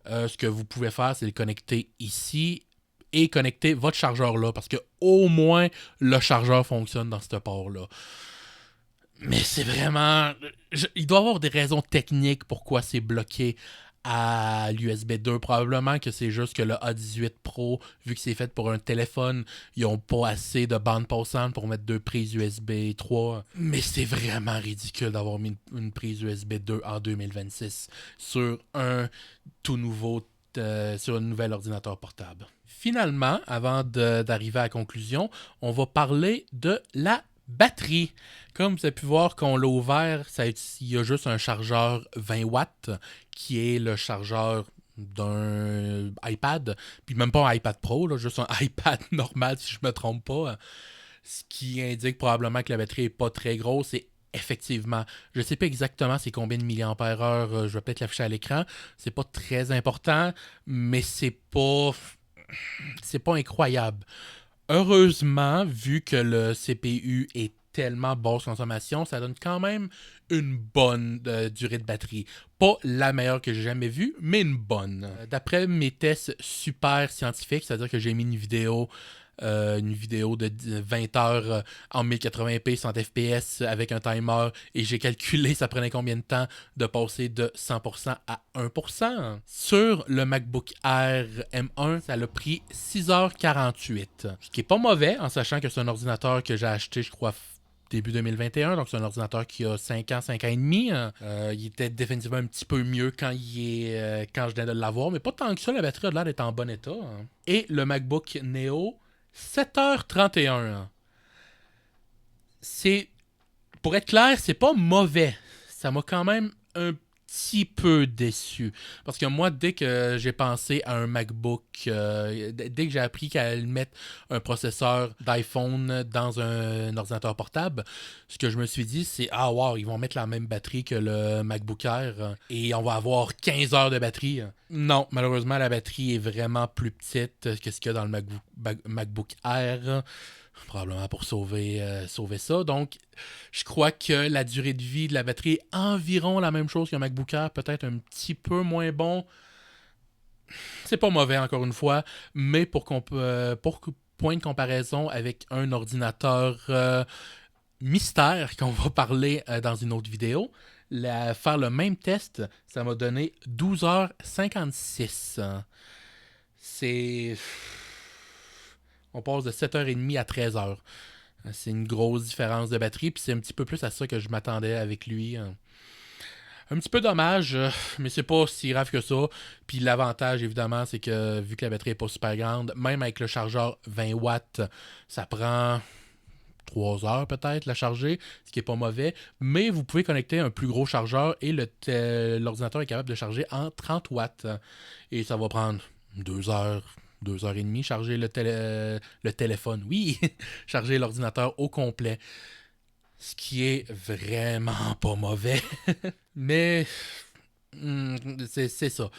ce que vous pouvez faire, c'est le connecter ici et connecter votre chargeur là, parce que au moins le chargeur fonctionne dans ce port-là. Mais c'est vraiment... il doit y avoir des raisons techniques pourquoi c'est bloqué à l'USB 2. Probablement que c'est juste que le A18 Pro, vu que c'est fait pour un téléphone, ils n'ont pas assez de bande passante pour mettre deux prises USB 3. Mais c'est vraiment ridicule d'avoir mis une prise USB 2 en 2026 sur un tout nouveau, sur un nouvel ordinateur portable. Finalement, avant d'arriver à la conclusion, on va parler de la batterie. Comme vous avez pu voir, quand on l'a ouvert, il y a juste un chargeur 20 watts qui est le chargeur d'un iPad, puis même pas un iPad Pro, là, juste un iPad normal si je me trompe pas, ce qui indique probablement que la batterie n'est pas très grosse et effectivement, je ne sais pas exactement c'est combien de milliampères-heure, je vais peut-être l'afficher à l'écran, c'est pas très important, mais c'est pas incroyable. Heureusement, vu que le CPU est tellement basse consommation, ça donne quand même une bonne durée de batterie. Pas la meilleure que j'ai jamais vue, mais une bonne. D'après mes tests super scientifiques, c'est-à-dire que j'ai mis une vidéo de 20 heures en 1080p 100 fps avec un timer et j'ai calculé ça prenait combien de temps de passer de 100% à 1%. Sur le MacBook Air M1, ça a pris 6h48. Ce qui est pas mauvais en sachant que c'est un ordinateur que j'ai acheté, je crois, début 2021, donc c'est un ordinateur qui a 5 ans, 5 ans et demi. Il était définitivement un petit peu mieux quand je viens de l'avoir, mais pas tant que ça, la batterie a l'air d'être en bon état. Hein. Et le MacBook Neo, 7h31. Pour être clair, c'est pas mauvais. Ça m'a quand même un petit peu déçu. Parce que moi, dès que j'ai pensé à un MacBook, dès que j'ai appris qu'elle allait mettre un processeur d'iPhone dans un ordinateur portable, ce que je me suis dit, c'est ah wow, ils vont mettre la même batterie que le MacBook Air et on va avoir 15 heures de batterie. Non, malheureusement, la batterie est vraiment plus petite que ce qu'il y a dans le MacBook Air. Probablement pour sauver ça. Donc, je crois que la durée de vie de la batterie est environ la même chose qu'un MacBook Air, peut-être un petit peu moins bon. C'est pas mauvais, encore une fois, mais pour point de comparaison avec un ordinateur mystère qu'on va parler dans une autre vidéo, faire le même test, ça m'a donné 12h56. C'est... On passe de 7h30 à 13h. C'est une grosse différence de batterie, puis c'est un petit peu plus à ça que je m'attendais avec lui. Un petit peu dommage, mais c'est pas si grave que ça. Puis l'avantage, évidemment, c'est que vu que la batterie est pas super grande, même avec le chargeur 20 watts, ça prend 3 heures peut-être la charger, ce qui est pas mauvais. Mais vous pouvez connecter un plus gros chargeur et l'ordinateur est capable de charger en 30 watts. Et ça va prendre 2 heures, 2 heures et demie, charger le téléphone. Oui, charger l'ordinateur au complet. Ce qui est vraiment pas mauvais. Mais c'est ça.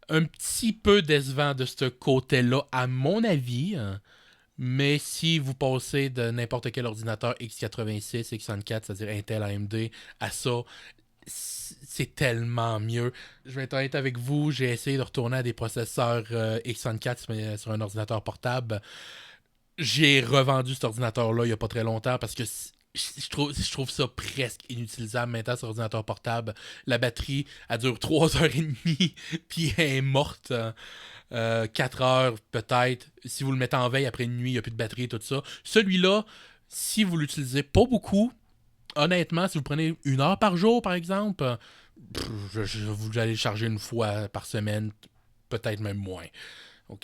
Un petit peu décevant de ce côté-là, à mon avis. Mais si vous passez de n'importe quel ordinateur x86, x64, c'est-à-dire Intel, AMD, à ça, c'est tellement mieux. Je vais être honnête avec vous, j'ai essayé de retourner à des processeurs x64 sur un ordinateur portable. J'ai revendu cet ordinateur-là il n'y a pas très longtemps parce que je trouve ça presque inutilisable maintenant sur ordinateur portable. La batterie, elle dure 3h30, puis elle est morte. 4 heures peut-être. Si vous le mettez en veille après une nuit, il n'y a plus de batterie, tout ça. Celui-là, si vous l'utilisez pas beaucoup, honnêtement, si vous prenez 1 heure par jour, par exemple, vous allez le charger une fois par semaine, peut-être même moins. Donc,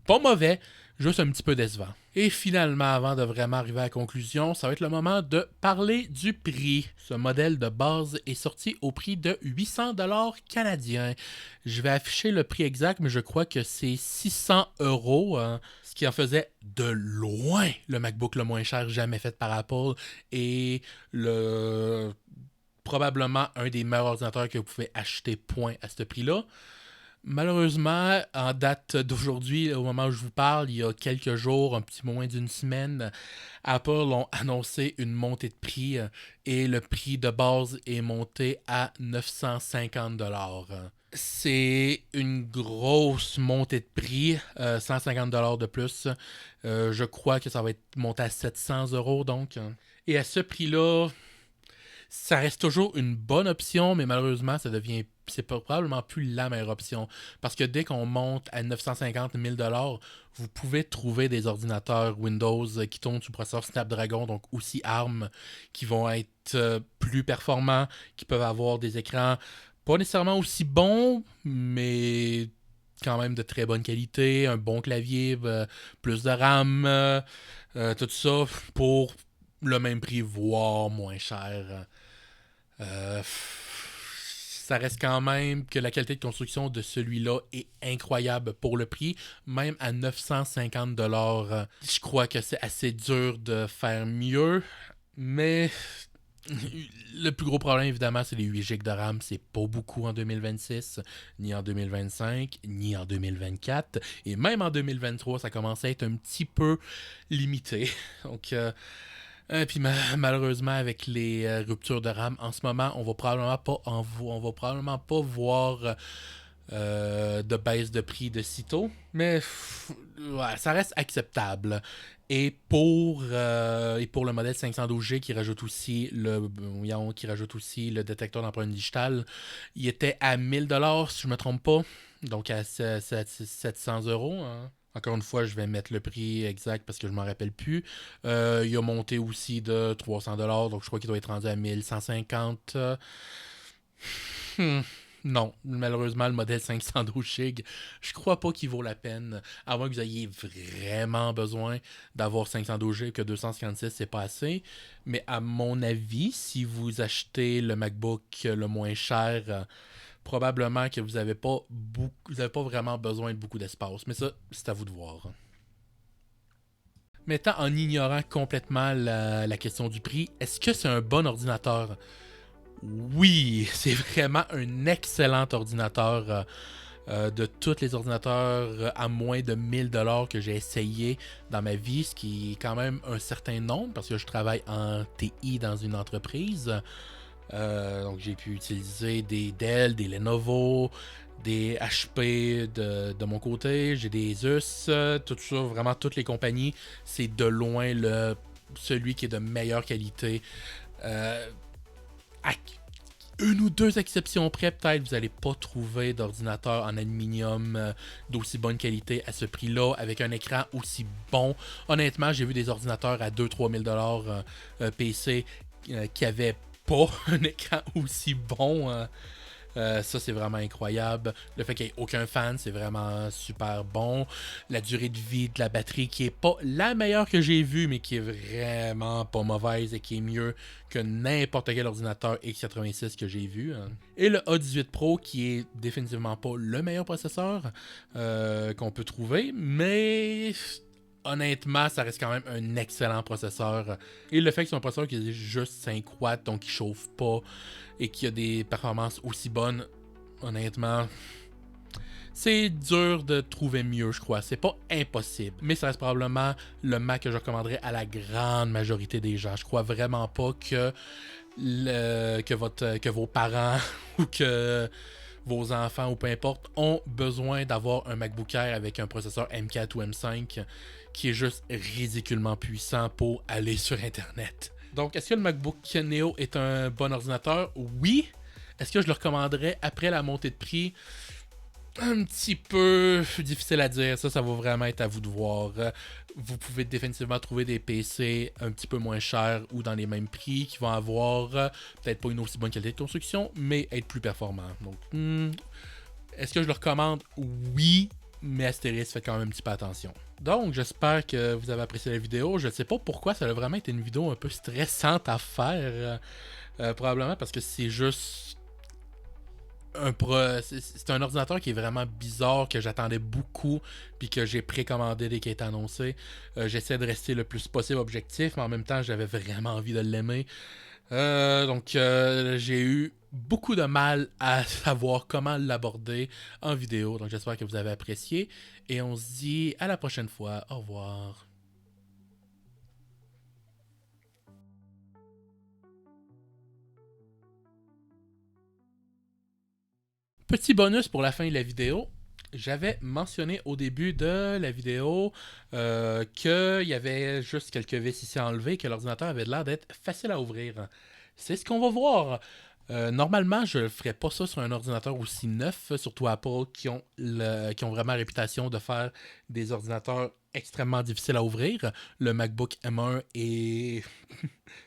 pas mauvais, juste un petit peu décevant. Et finalement, avant de vraiment arriver à la conclusion, ça va être le moment de parler du prix. Ce modèle de base est sorti au prix de 800$ canadiens. Je vais afficher le prix exact, mais je crois que c'est 600€, ce qui en faisait de loin le MacBook le moins cher jamais fait par Apple et probablement un des meilleurs ordinateurs que vous pouvez acheter point à ce prix-là. Malheureusement, en date d'aujourd'hui, au moment où je vous parle, il y a quelques jours, un petit moins d'une semaine, Apple ont annoncé une montée de prix et le prix de base est monté à 950$. C'est une grosse montée de prix, 150$ de plus. Je crois que ça va être monté à 700€ donc. Et à ce prix-là, ça reste toujours une bonne option, mais malheureusement, c'est probablement plus la meilleure option. Parce que dès qu'on monte à 950 000$, vous pouvez trouver des ordinateurs Windows qui tournent sous processeur Snapdragon, donc aussi ARM, qui vont être plus performants, qui peuvent avoir des écrans pas nécessairement aussi bons, mais quand même de très bonne qualité, un bon clavier, plus de RAM, tout ça pour le même prix, voire moins cher. Ça reste quand même que la qualité de construction de celui-là est incroyable pour le prix. Même à 950$, je crois que c'est assez dur de faire mieux. Mais le plus gros problème, évidemment, c'est les 8 GB de RAM. C'est pas beaucoup en 2026, ni en 2025, ni en 2024. Et même en 2023, ça commence à être un petit peu limité. Donc... puis malheureusement, avec les ruptures de RAM en ce moment, on va probablement pas voir de baisse de prix de sitôt. Mais ouais, ça reste acceptable. Et pour le modèle 512G qui rajoute aussi le détecteur d'empreinte digitale, il était à 1000$, si je ne me trompe pas. Donc à 700€. Hein. Encore une fois, je vais mettre le prix exact parce que je ne m'en rappelle plus. Il a monté aussi de 300$, donc je crois qu'il doit être rendu à 1150$. Non, malheureusement, le modèle 512 GB, je crois pas qu'il vaut la peine. À moins que vous ayez vraiment besoin d'avoir 512 GB, que 256 c'est pas assez. Mais à mon avis, si vous achetez le MacBook le moins cher, probablement que vous avez pas vraiment besoin de beaucoup d'espace. Mais ça, c'est à vous de voir. Maintenant, en ignorant complètement la question du prix, est-ce que c'est un bon ordinateur? Oui, c'est vraiment un excellent ordinateur. De tous les ordinateurs à moins de 1000$ que j'ai essayé dans ma vie, ce qui est quand même un certain nombre parce que je travaille en TI dans une entreprise. Donc j'ai pu utiliser des Dell, des Lenovo, des HP de mon côté, j'ai des Asus, tout ça, vraiment toutes les compagnies, c'est de loin celui qui est de meilleure qualité. Euh, à une ou deux exceptions près, peut-être, vous n'allez pas trouver d'ordinateur en aluminium d'aussi bonne qualité à ce prix-là, avec un écran aussi bon. Honnêtement, j'ai vu des ordinateurs à 2-3 000$ PC qui avaient pas un écran aussi bon. Ça, c'est vraiment incroyable. Le fait qu'il n'y ait aucun fan, c'est vraiment super bon. La durée de vie de la batterie qui est pas la meilleure que j'ai vue, mais qui est vraiment pas mauvaise et qui est mieux que n'importe quel ordinateur x86 que j'ai vu. Et le A18 Pro qui est définitivement pas le meilleur processeur qu'on peut trouver, mais honnêtement, ça reste quand même un excellent processeur. Et le fait que c'est un processeur qui est juste 5 watts, donc qui chauffe pas, et qui a des performances aussi bonnes, honnêtement, c'est dur de trouver mieux, je crois. C'est pas impossible, mais ça reste probablement le Mac que je recommanderais à la grande majorité des gens. Je crois vraiment pas que vos parents ou que vos enfants ou peu importe ont besoin d'avoir un MacBook Air avec un processeur M4 ou M5 qui est juste ridiculement puissant pour aller sur Internet. Donc, est-ce que le MacBook Neo est un bon ordinateur? Oui. Est-ce que je le recommanderais après la montée de prix? Un petit peu difficile à dire. Ça va vraiment être à vous de voir. Vous pouvez définitivement trouver des PC un petit peu moins chers ou dans les mêmes prix qui vont avoir peut-être pas une aussi bonne qualité de construction, mais être plus performants. Donc, est-ce que je le recommande? Oui, mais astérisque, faites quand même un petit peu attention. Donc, j'espère que vous avez apprécié la vidéo. Je ne sais pas pourquoi ça a vraiment été une vidéo un peu stressante à faire. Probablement parce que c'est juste c'est un ordinateur qui est vraiment bizarre, que j'attendais beaucoup, puis que j'ai précommandé dès qu'il est annoncé. J'essaie de rester le plus possible objectif, mais en même temps, j'avais vraiment envie de l'aimer. Donc, j'ai eu beaucoup de mal à savoir comment l'aborder en vidéo. Donc, j'espère que vous avez apprécié. Et on se dit à la prochaine fois. Au revoir. Petit bonus pour la fin de la vidéo. J'avais mentionné au début de la vidéo qu'il y avait juste quelques vis ici à enlever, que l'ordinateur avait l'air d'être facile à ouvrir. C'est ce qu'on va voir. Normalement, je ne ferais pas ça sur un ordinateur aussi neuf, surtout Apple, qui ont vraiment la réputation de faire des ordinateurs extrêmement difficiles à ouvrir. Le MacBook M1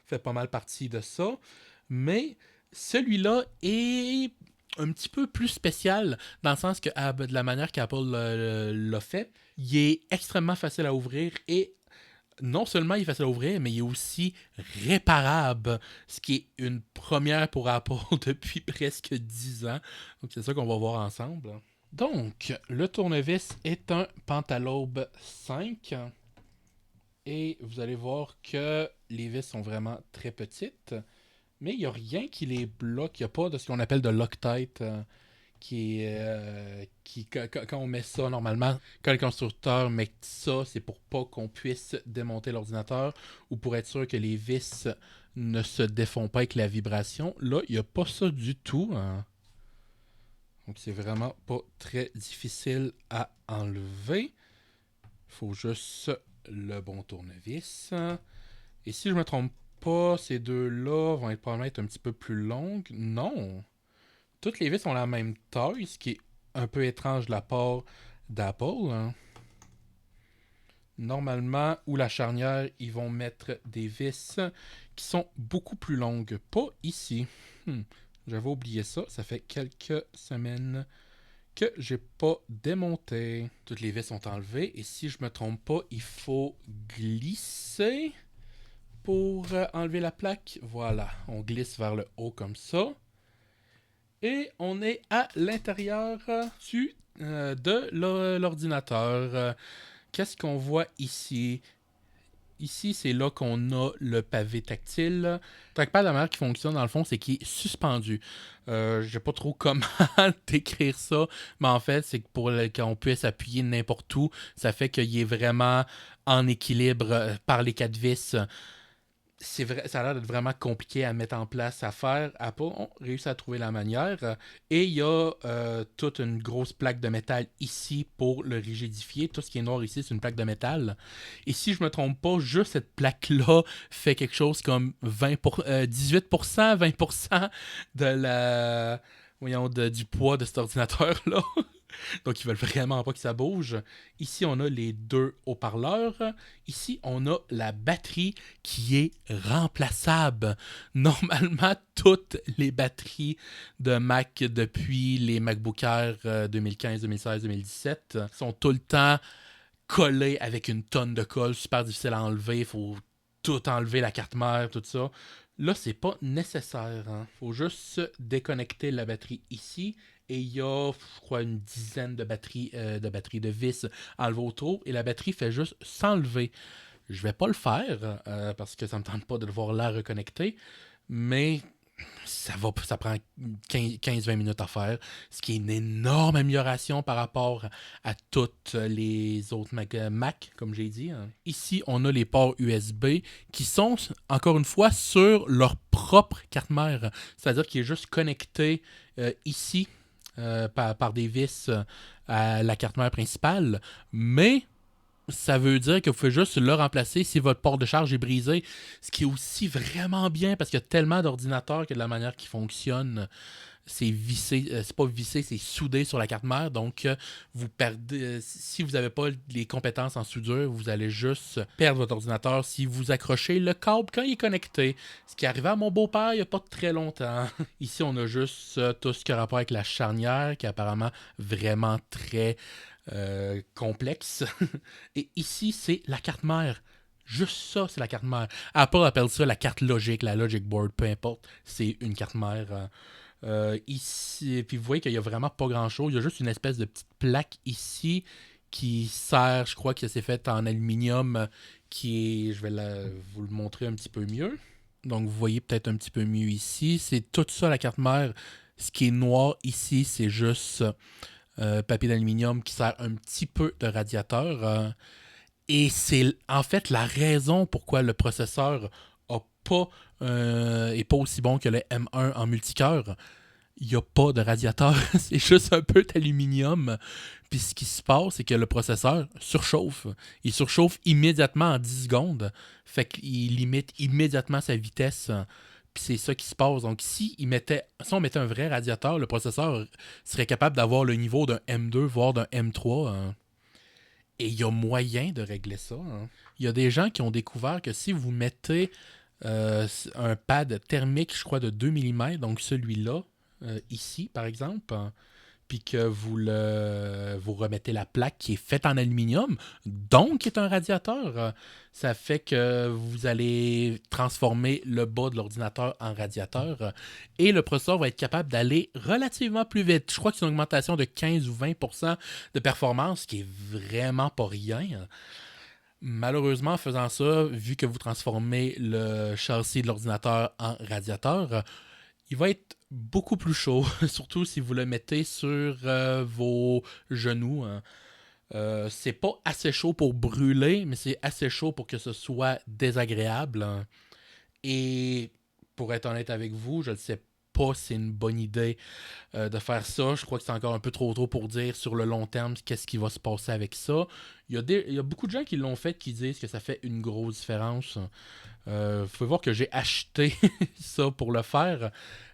fait pas mal partie de ça. Mais celui-là est un petit peu plus spécial dans le sens que de la manière qu'Apple l'a fait, il est extrêmement facile à ouvrir et non seulement il est facile à ouvrir, mais il est aussi réparable, ce qui est une première pour Apple depuis presque 10 ans. Donc c'est ça qu'on va voir ensemble. Donc, le tournevis est un Pentalobe 5 et vous allez voir que les vis sont vraiment très petites, mais il n'y a rien qui les bloque. Il n'y a pas de ce qu'on appelle de Loctite quand on met ça normalement, quand le constructeur met ça, c'est pour pas qu'on puisse démonter l'ordinateur ou pour être sûr que les vis ne se défont pas avec la vibration. Là, il n'y a pas ça du tout. Hein. Donc c'est vraiment pas très difficile à enlever. Il faut juste le bon tournevis. Et si je me trompe pas, ces deux-là vont probablement être un petit peu plus longues. Non. Toutes les vis ont la même taille, ce qui est un peu étrange de la part d'Apple. Hein. Normalement, où la charnière, ils vont mettre des vis qui sont beaucoup plus longues. Pas ici. J'avais oublié ça. Ça fait quelques semaines que j'ai pas démonté. Toutes les vis sont enlevées. Et si je me trompe pas, il faut glisser pour enlever la plaque. Voilà, on glisse vers le haut comme ça. Et on est à l'intérieur de l'ordinateur. Qu'est-ce qu'on voit ici? Ici, c'est là qu'on a le pavé tactile. Le trackpad, la manière qui fonctionne, dans le fond, c'est qu'il est suspendu. Je sais pas trop comment décrire ça, mais en fait, c'est que pour qu'on puisse appuyer n'importe où, ça fait qu'il est vraiment en équilibre par les quatre vis. C'est vrai, ça a l'air d'être vraiment compliqué à mettre en place, à faire. Apple ont réussi à trouver la manière. Et il y a toute une grosse plaque de métal ici pour le rigidifier. Tout ce qui est noir ici, c'est une plaque de métal. Et si je me trompe pas, juste cette plaque-là fait quelque chose comme 18%, 20% de la, du poids de cet ordinateur-là. Donc, ils veulent vraiment pas que ça bouge. Ici, on a les deux haut-parleurs. Ici, on a la batterie qui est remplaçable. Normalement, toutes les batteries de Mac depuis les MacBook Air 2015, 2016, 2017 sont tout le temps collées avec une tonne de colle, super difficile à enlever. Il faut tout enlever, la carte mère, tout ça. Là, c'est pas nécessaire. Faut juste déconnecter la batterie ici. Et il y a, je crois, une dizaine de batteries de vis enlevées autour. Et la batterie fait juste s'enlever. Je vais pas le faire parce que ça me tente pas de devoir la reconnecter. Mais ça prend 15-20 minutes à faire. Ce qui est une énorme amélioration par rapport à toutes les autres Mac, comme j'ai dit. Ici, on a les ports USB qui sont, encore une fois, sur leur propre carte mère. C'est-à-dire qu'il est juste connecté ici par des vis à la carte mère principale, mais ça veut dire que vous pouvez juste le remplacer si votre port de charge est brisé, ce qui est aussi vraiment bien parce qu'il y a tellement d'ordinateurs que de la manière qui fonctionne, c'est vissé, c'est pas vissé, c'est soudé sur la carte mère, donc vous perdez, si vous n'avez pas les compétences en soudure, vous allez juste perdre votre ordinateur si vous accrochez le câble quand il est connecté, ce qui est arrivé à mon beau-père il n'y a pas très longtemps. Ici, on a juste tout ce qui a rapport avec la charnière, qui est apparemment vraiment très complexe. Et ici, c'est la carte mère. Juste ça, c'est la carte mère. Apple appelle ça la carte logique, la logic board, peu importe. C'est une carte mère. Ici, puis vous voyez qu'il n'y a vraiment pas grand-chose. Il y a juste une espèce de petite plaque ici qui sert, je crois que c'est fait en aluminium, qui est, je vais vous le montrer un petit peu mieux. Donc, vous voyez peut-être un petit peu mieux ici. C'est tout ça, la carte mère. Ce qui est noir ici, c'est juste papier d'aluminium qui sert un petit peu de radiateur. Et c'est en fait la raison pourquoi le processeur est pas aussi bon que le M1 en multicœur. Il n'y a pas de radiateur, c'est juste un peu d'aluminium. Puis ce qui se passe, c'est que le processeur surchauffe. Il surchauffe immédiatement en 10 secondes. Fait qu'il limite immédiatement sa vitesse. Puis c'est ça qui se passe. Donc si on mettait un vrai radiateur, le processeur serait capable d'avoir le niveau d'un M2, voire d'un M3. Et il y a moyen de régler ça. Il y a des gens qui ont découvert que si vous mettez un pad thermique, je crois, de 2 mm, donc celui-là, ici, par exemple, puis que vous remettez la plaque qui est faite en aluminium, donc qui est un radiateur, ça fait que vous allez transformer le bas de l'ordinateur en radiateur et le processeur va être capable d'aller relativement plus vite. Je crois que c'est une augmentation de 15 ou 20% de performance, ce qui est vraiment pas rien. Malheureusement, en faisant ça, vu que vous transformez le châssis de l'ordinateur en radiateur, il va être beaucoup plus chaud, surtout si vous le mettez sur vos genoux. C'est pas assez chaud pour brûler, mais c'est assez chaud pour que ce soit désagréable. Et pour être honnête avec vous, je ne sais pas si c'est une bonne idée de faire ça. Je crois que c'est encore un peu trop tôt pour dire sur le long terme qu'est-ce qui va se passer avec ça. Il y a beaucoup de gens qui l'ont fait qui disent que ça fait une grosse différence. Faut voir que j'ai acheté ça pour le faire,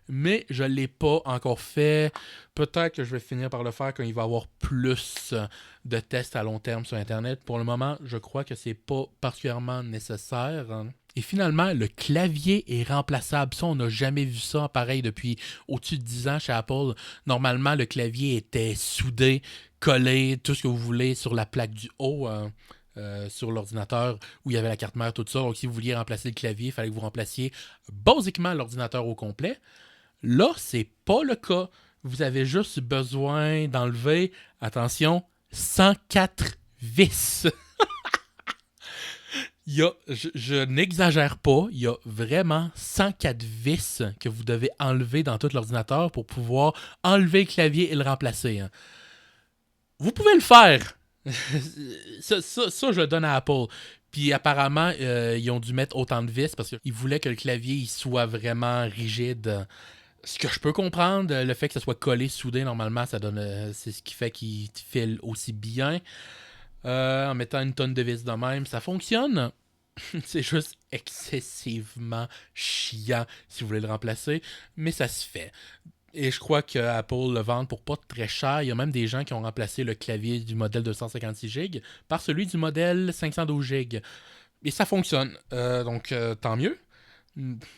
mais je ne l'ai pas encore fait. Peut-être que je vais finir par le faire quand il va y avoir plus de tests à long terme sur Internet. Pour le moment, je crois que c'est pas particulièrement nécessaire. Et finalement, le clavier est remplaçable. Ça, on n'a jamais vu ça pareil depuis au-dessus de 10 ans chez Apple. Normalement, le clavier était soudé, collé, tout ce que vous voulez sur la plaque du haut. Sur l'ordinateur où il y avait la carte mère, tout ça. Donc, si vous vouliez remplacer le clavier, il fallait que vous remplaciez basiquement l'ordinateur au complet. Là, c'est pas le cas. Vous avez juste besoin d'enlever, attention, 104 vis. Je n'exagère pas, il y a vraiment 104 vis que vous devez enlever dans tout l'ordinateur pour pouvoir enlever le clavier et le remplacer. Hein. Vous pouvez le faire. Ça, je le donne à Apple. Puis apparemment, ils ont dû mettre autant de vis parce qu'ils voulaient que le clavier il soit vraiment rigide. Ce que je peux comprendre, le fait que ça soit collé, soudé, normalement, ça donne, c'est ce qui fait qu'il file aussi bien. En mettant une tonne de vis de même, ça fonctionne. C'est juste excessivement chiant si vous voulez le remplacer, mais ça se fait. Et je crois que Apple le vend pour pas très cher. Il y a même des gens qui ont remplacé le clavier du modèle 256 GB par celui du modèle 512 GB. Et ça fonctionne. Donc, tant mieux.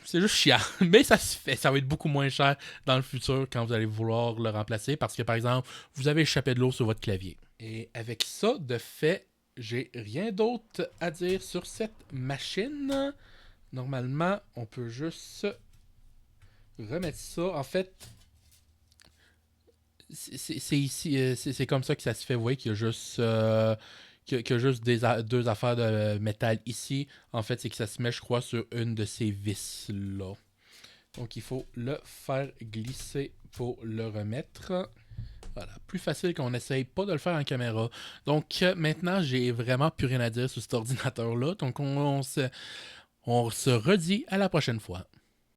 C'est juste chiant. Mais ça se fait. Ça va être beaucoup moins cher dans le futur quand vous allez vouloir le remplacer parce que, par exemple, vous avez échappé de l'eau sur votre clavier. Et avec ça, de fait, j'ai rien d'autre à dire sur cette machine. Normalement, on peut juste remettre ça. En fait, c'est ici, c'est comme ça que ça se fait. Vous voyez qu'il y a juste, qu'il y a juste deux affaires de métal ici. En fait, c'est que ça se met, je crois, sur une de ces vis-là. Donc, il faut le faire glisser pour le remettre. Voilà, plus facile qu'on essaye pas de le faire en caméra. Donc, maintenant, j'ai vraiment plus rien à dire sur cet ordinateur-là. Donc, on se redit à la prochaine fois.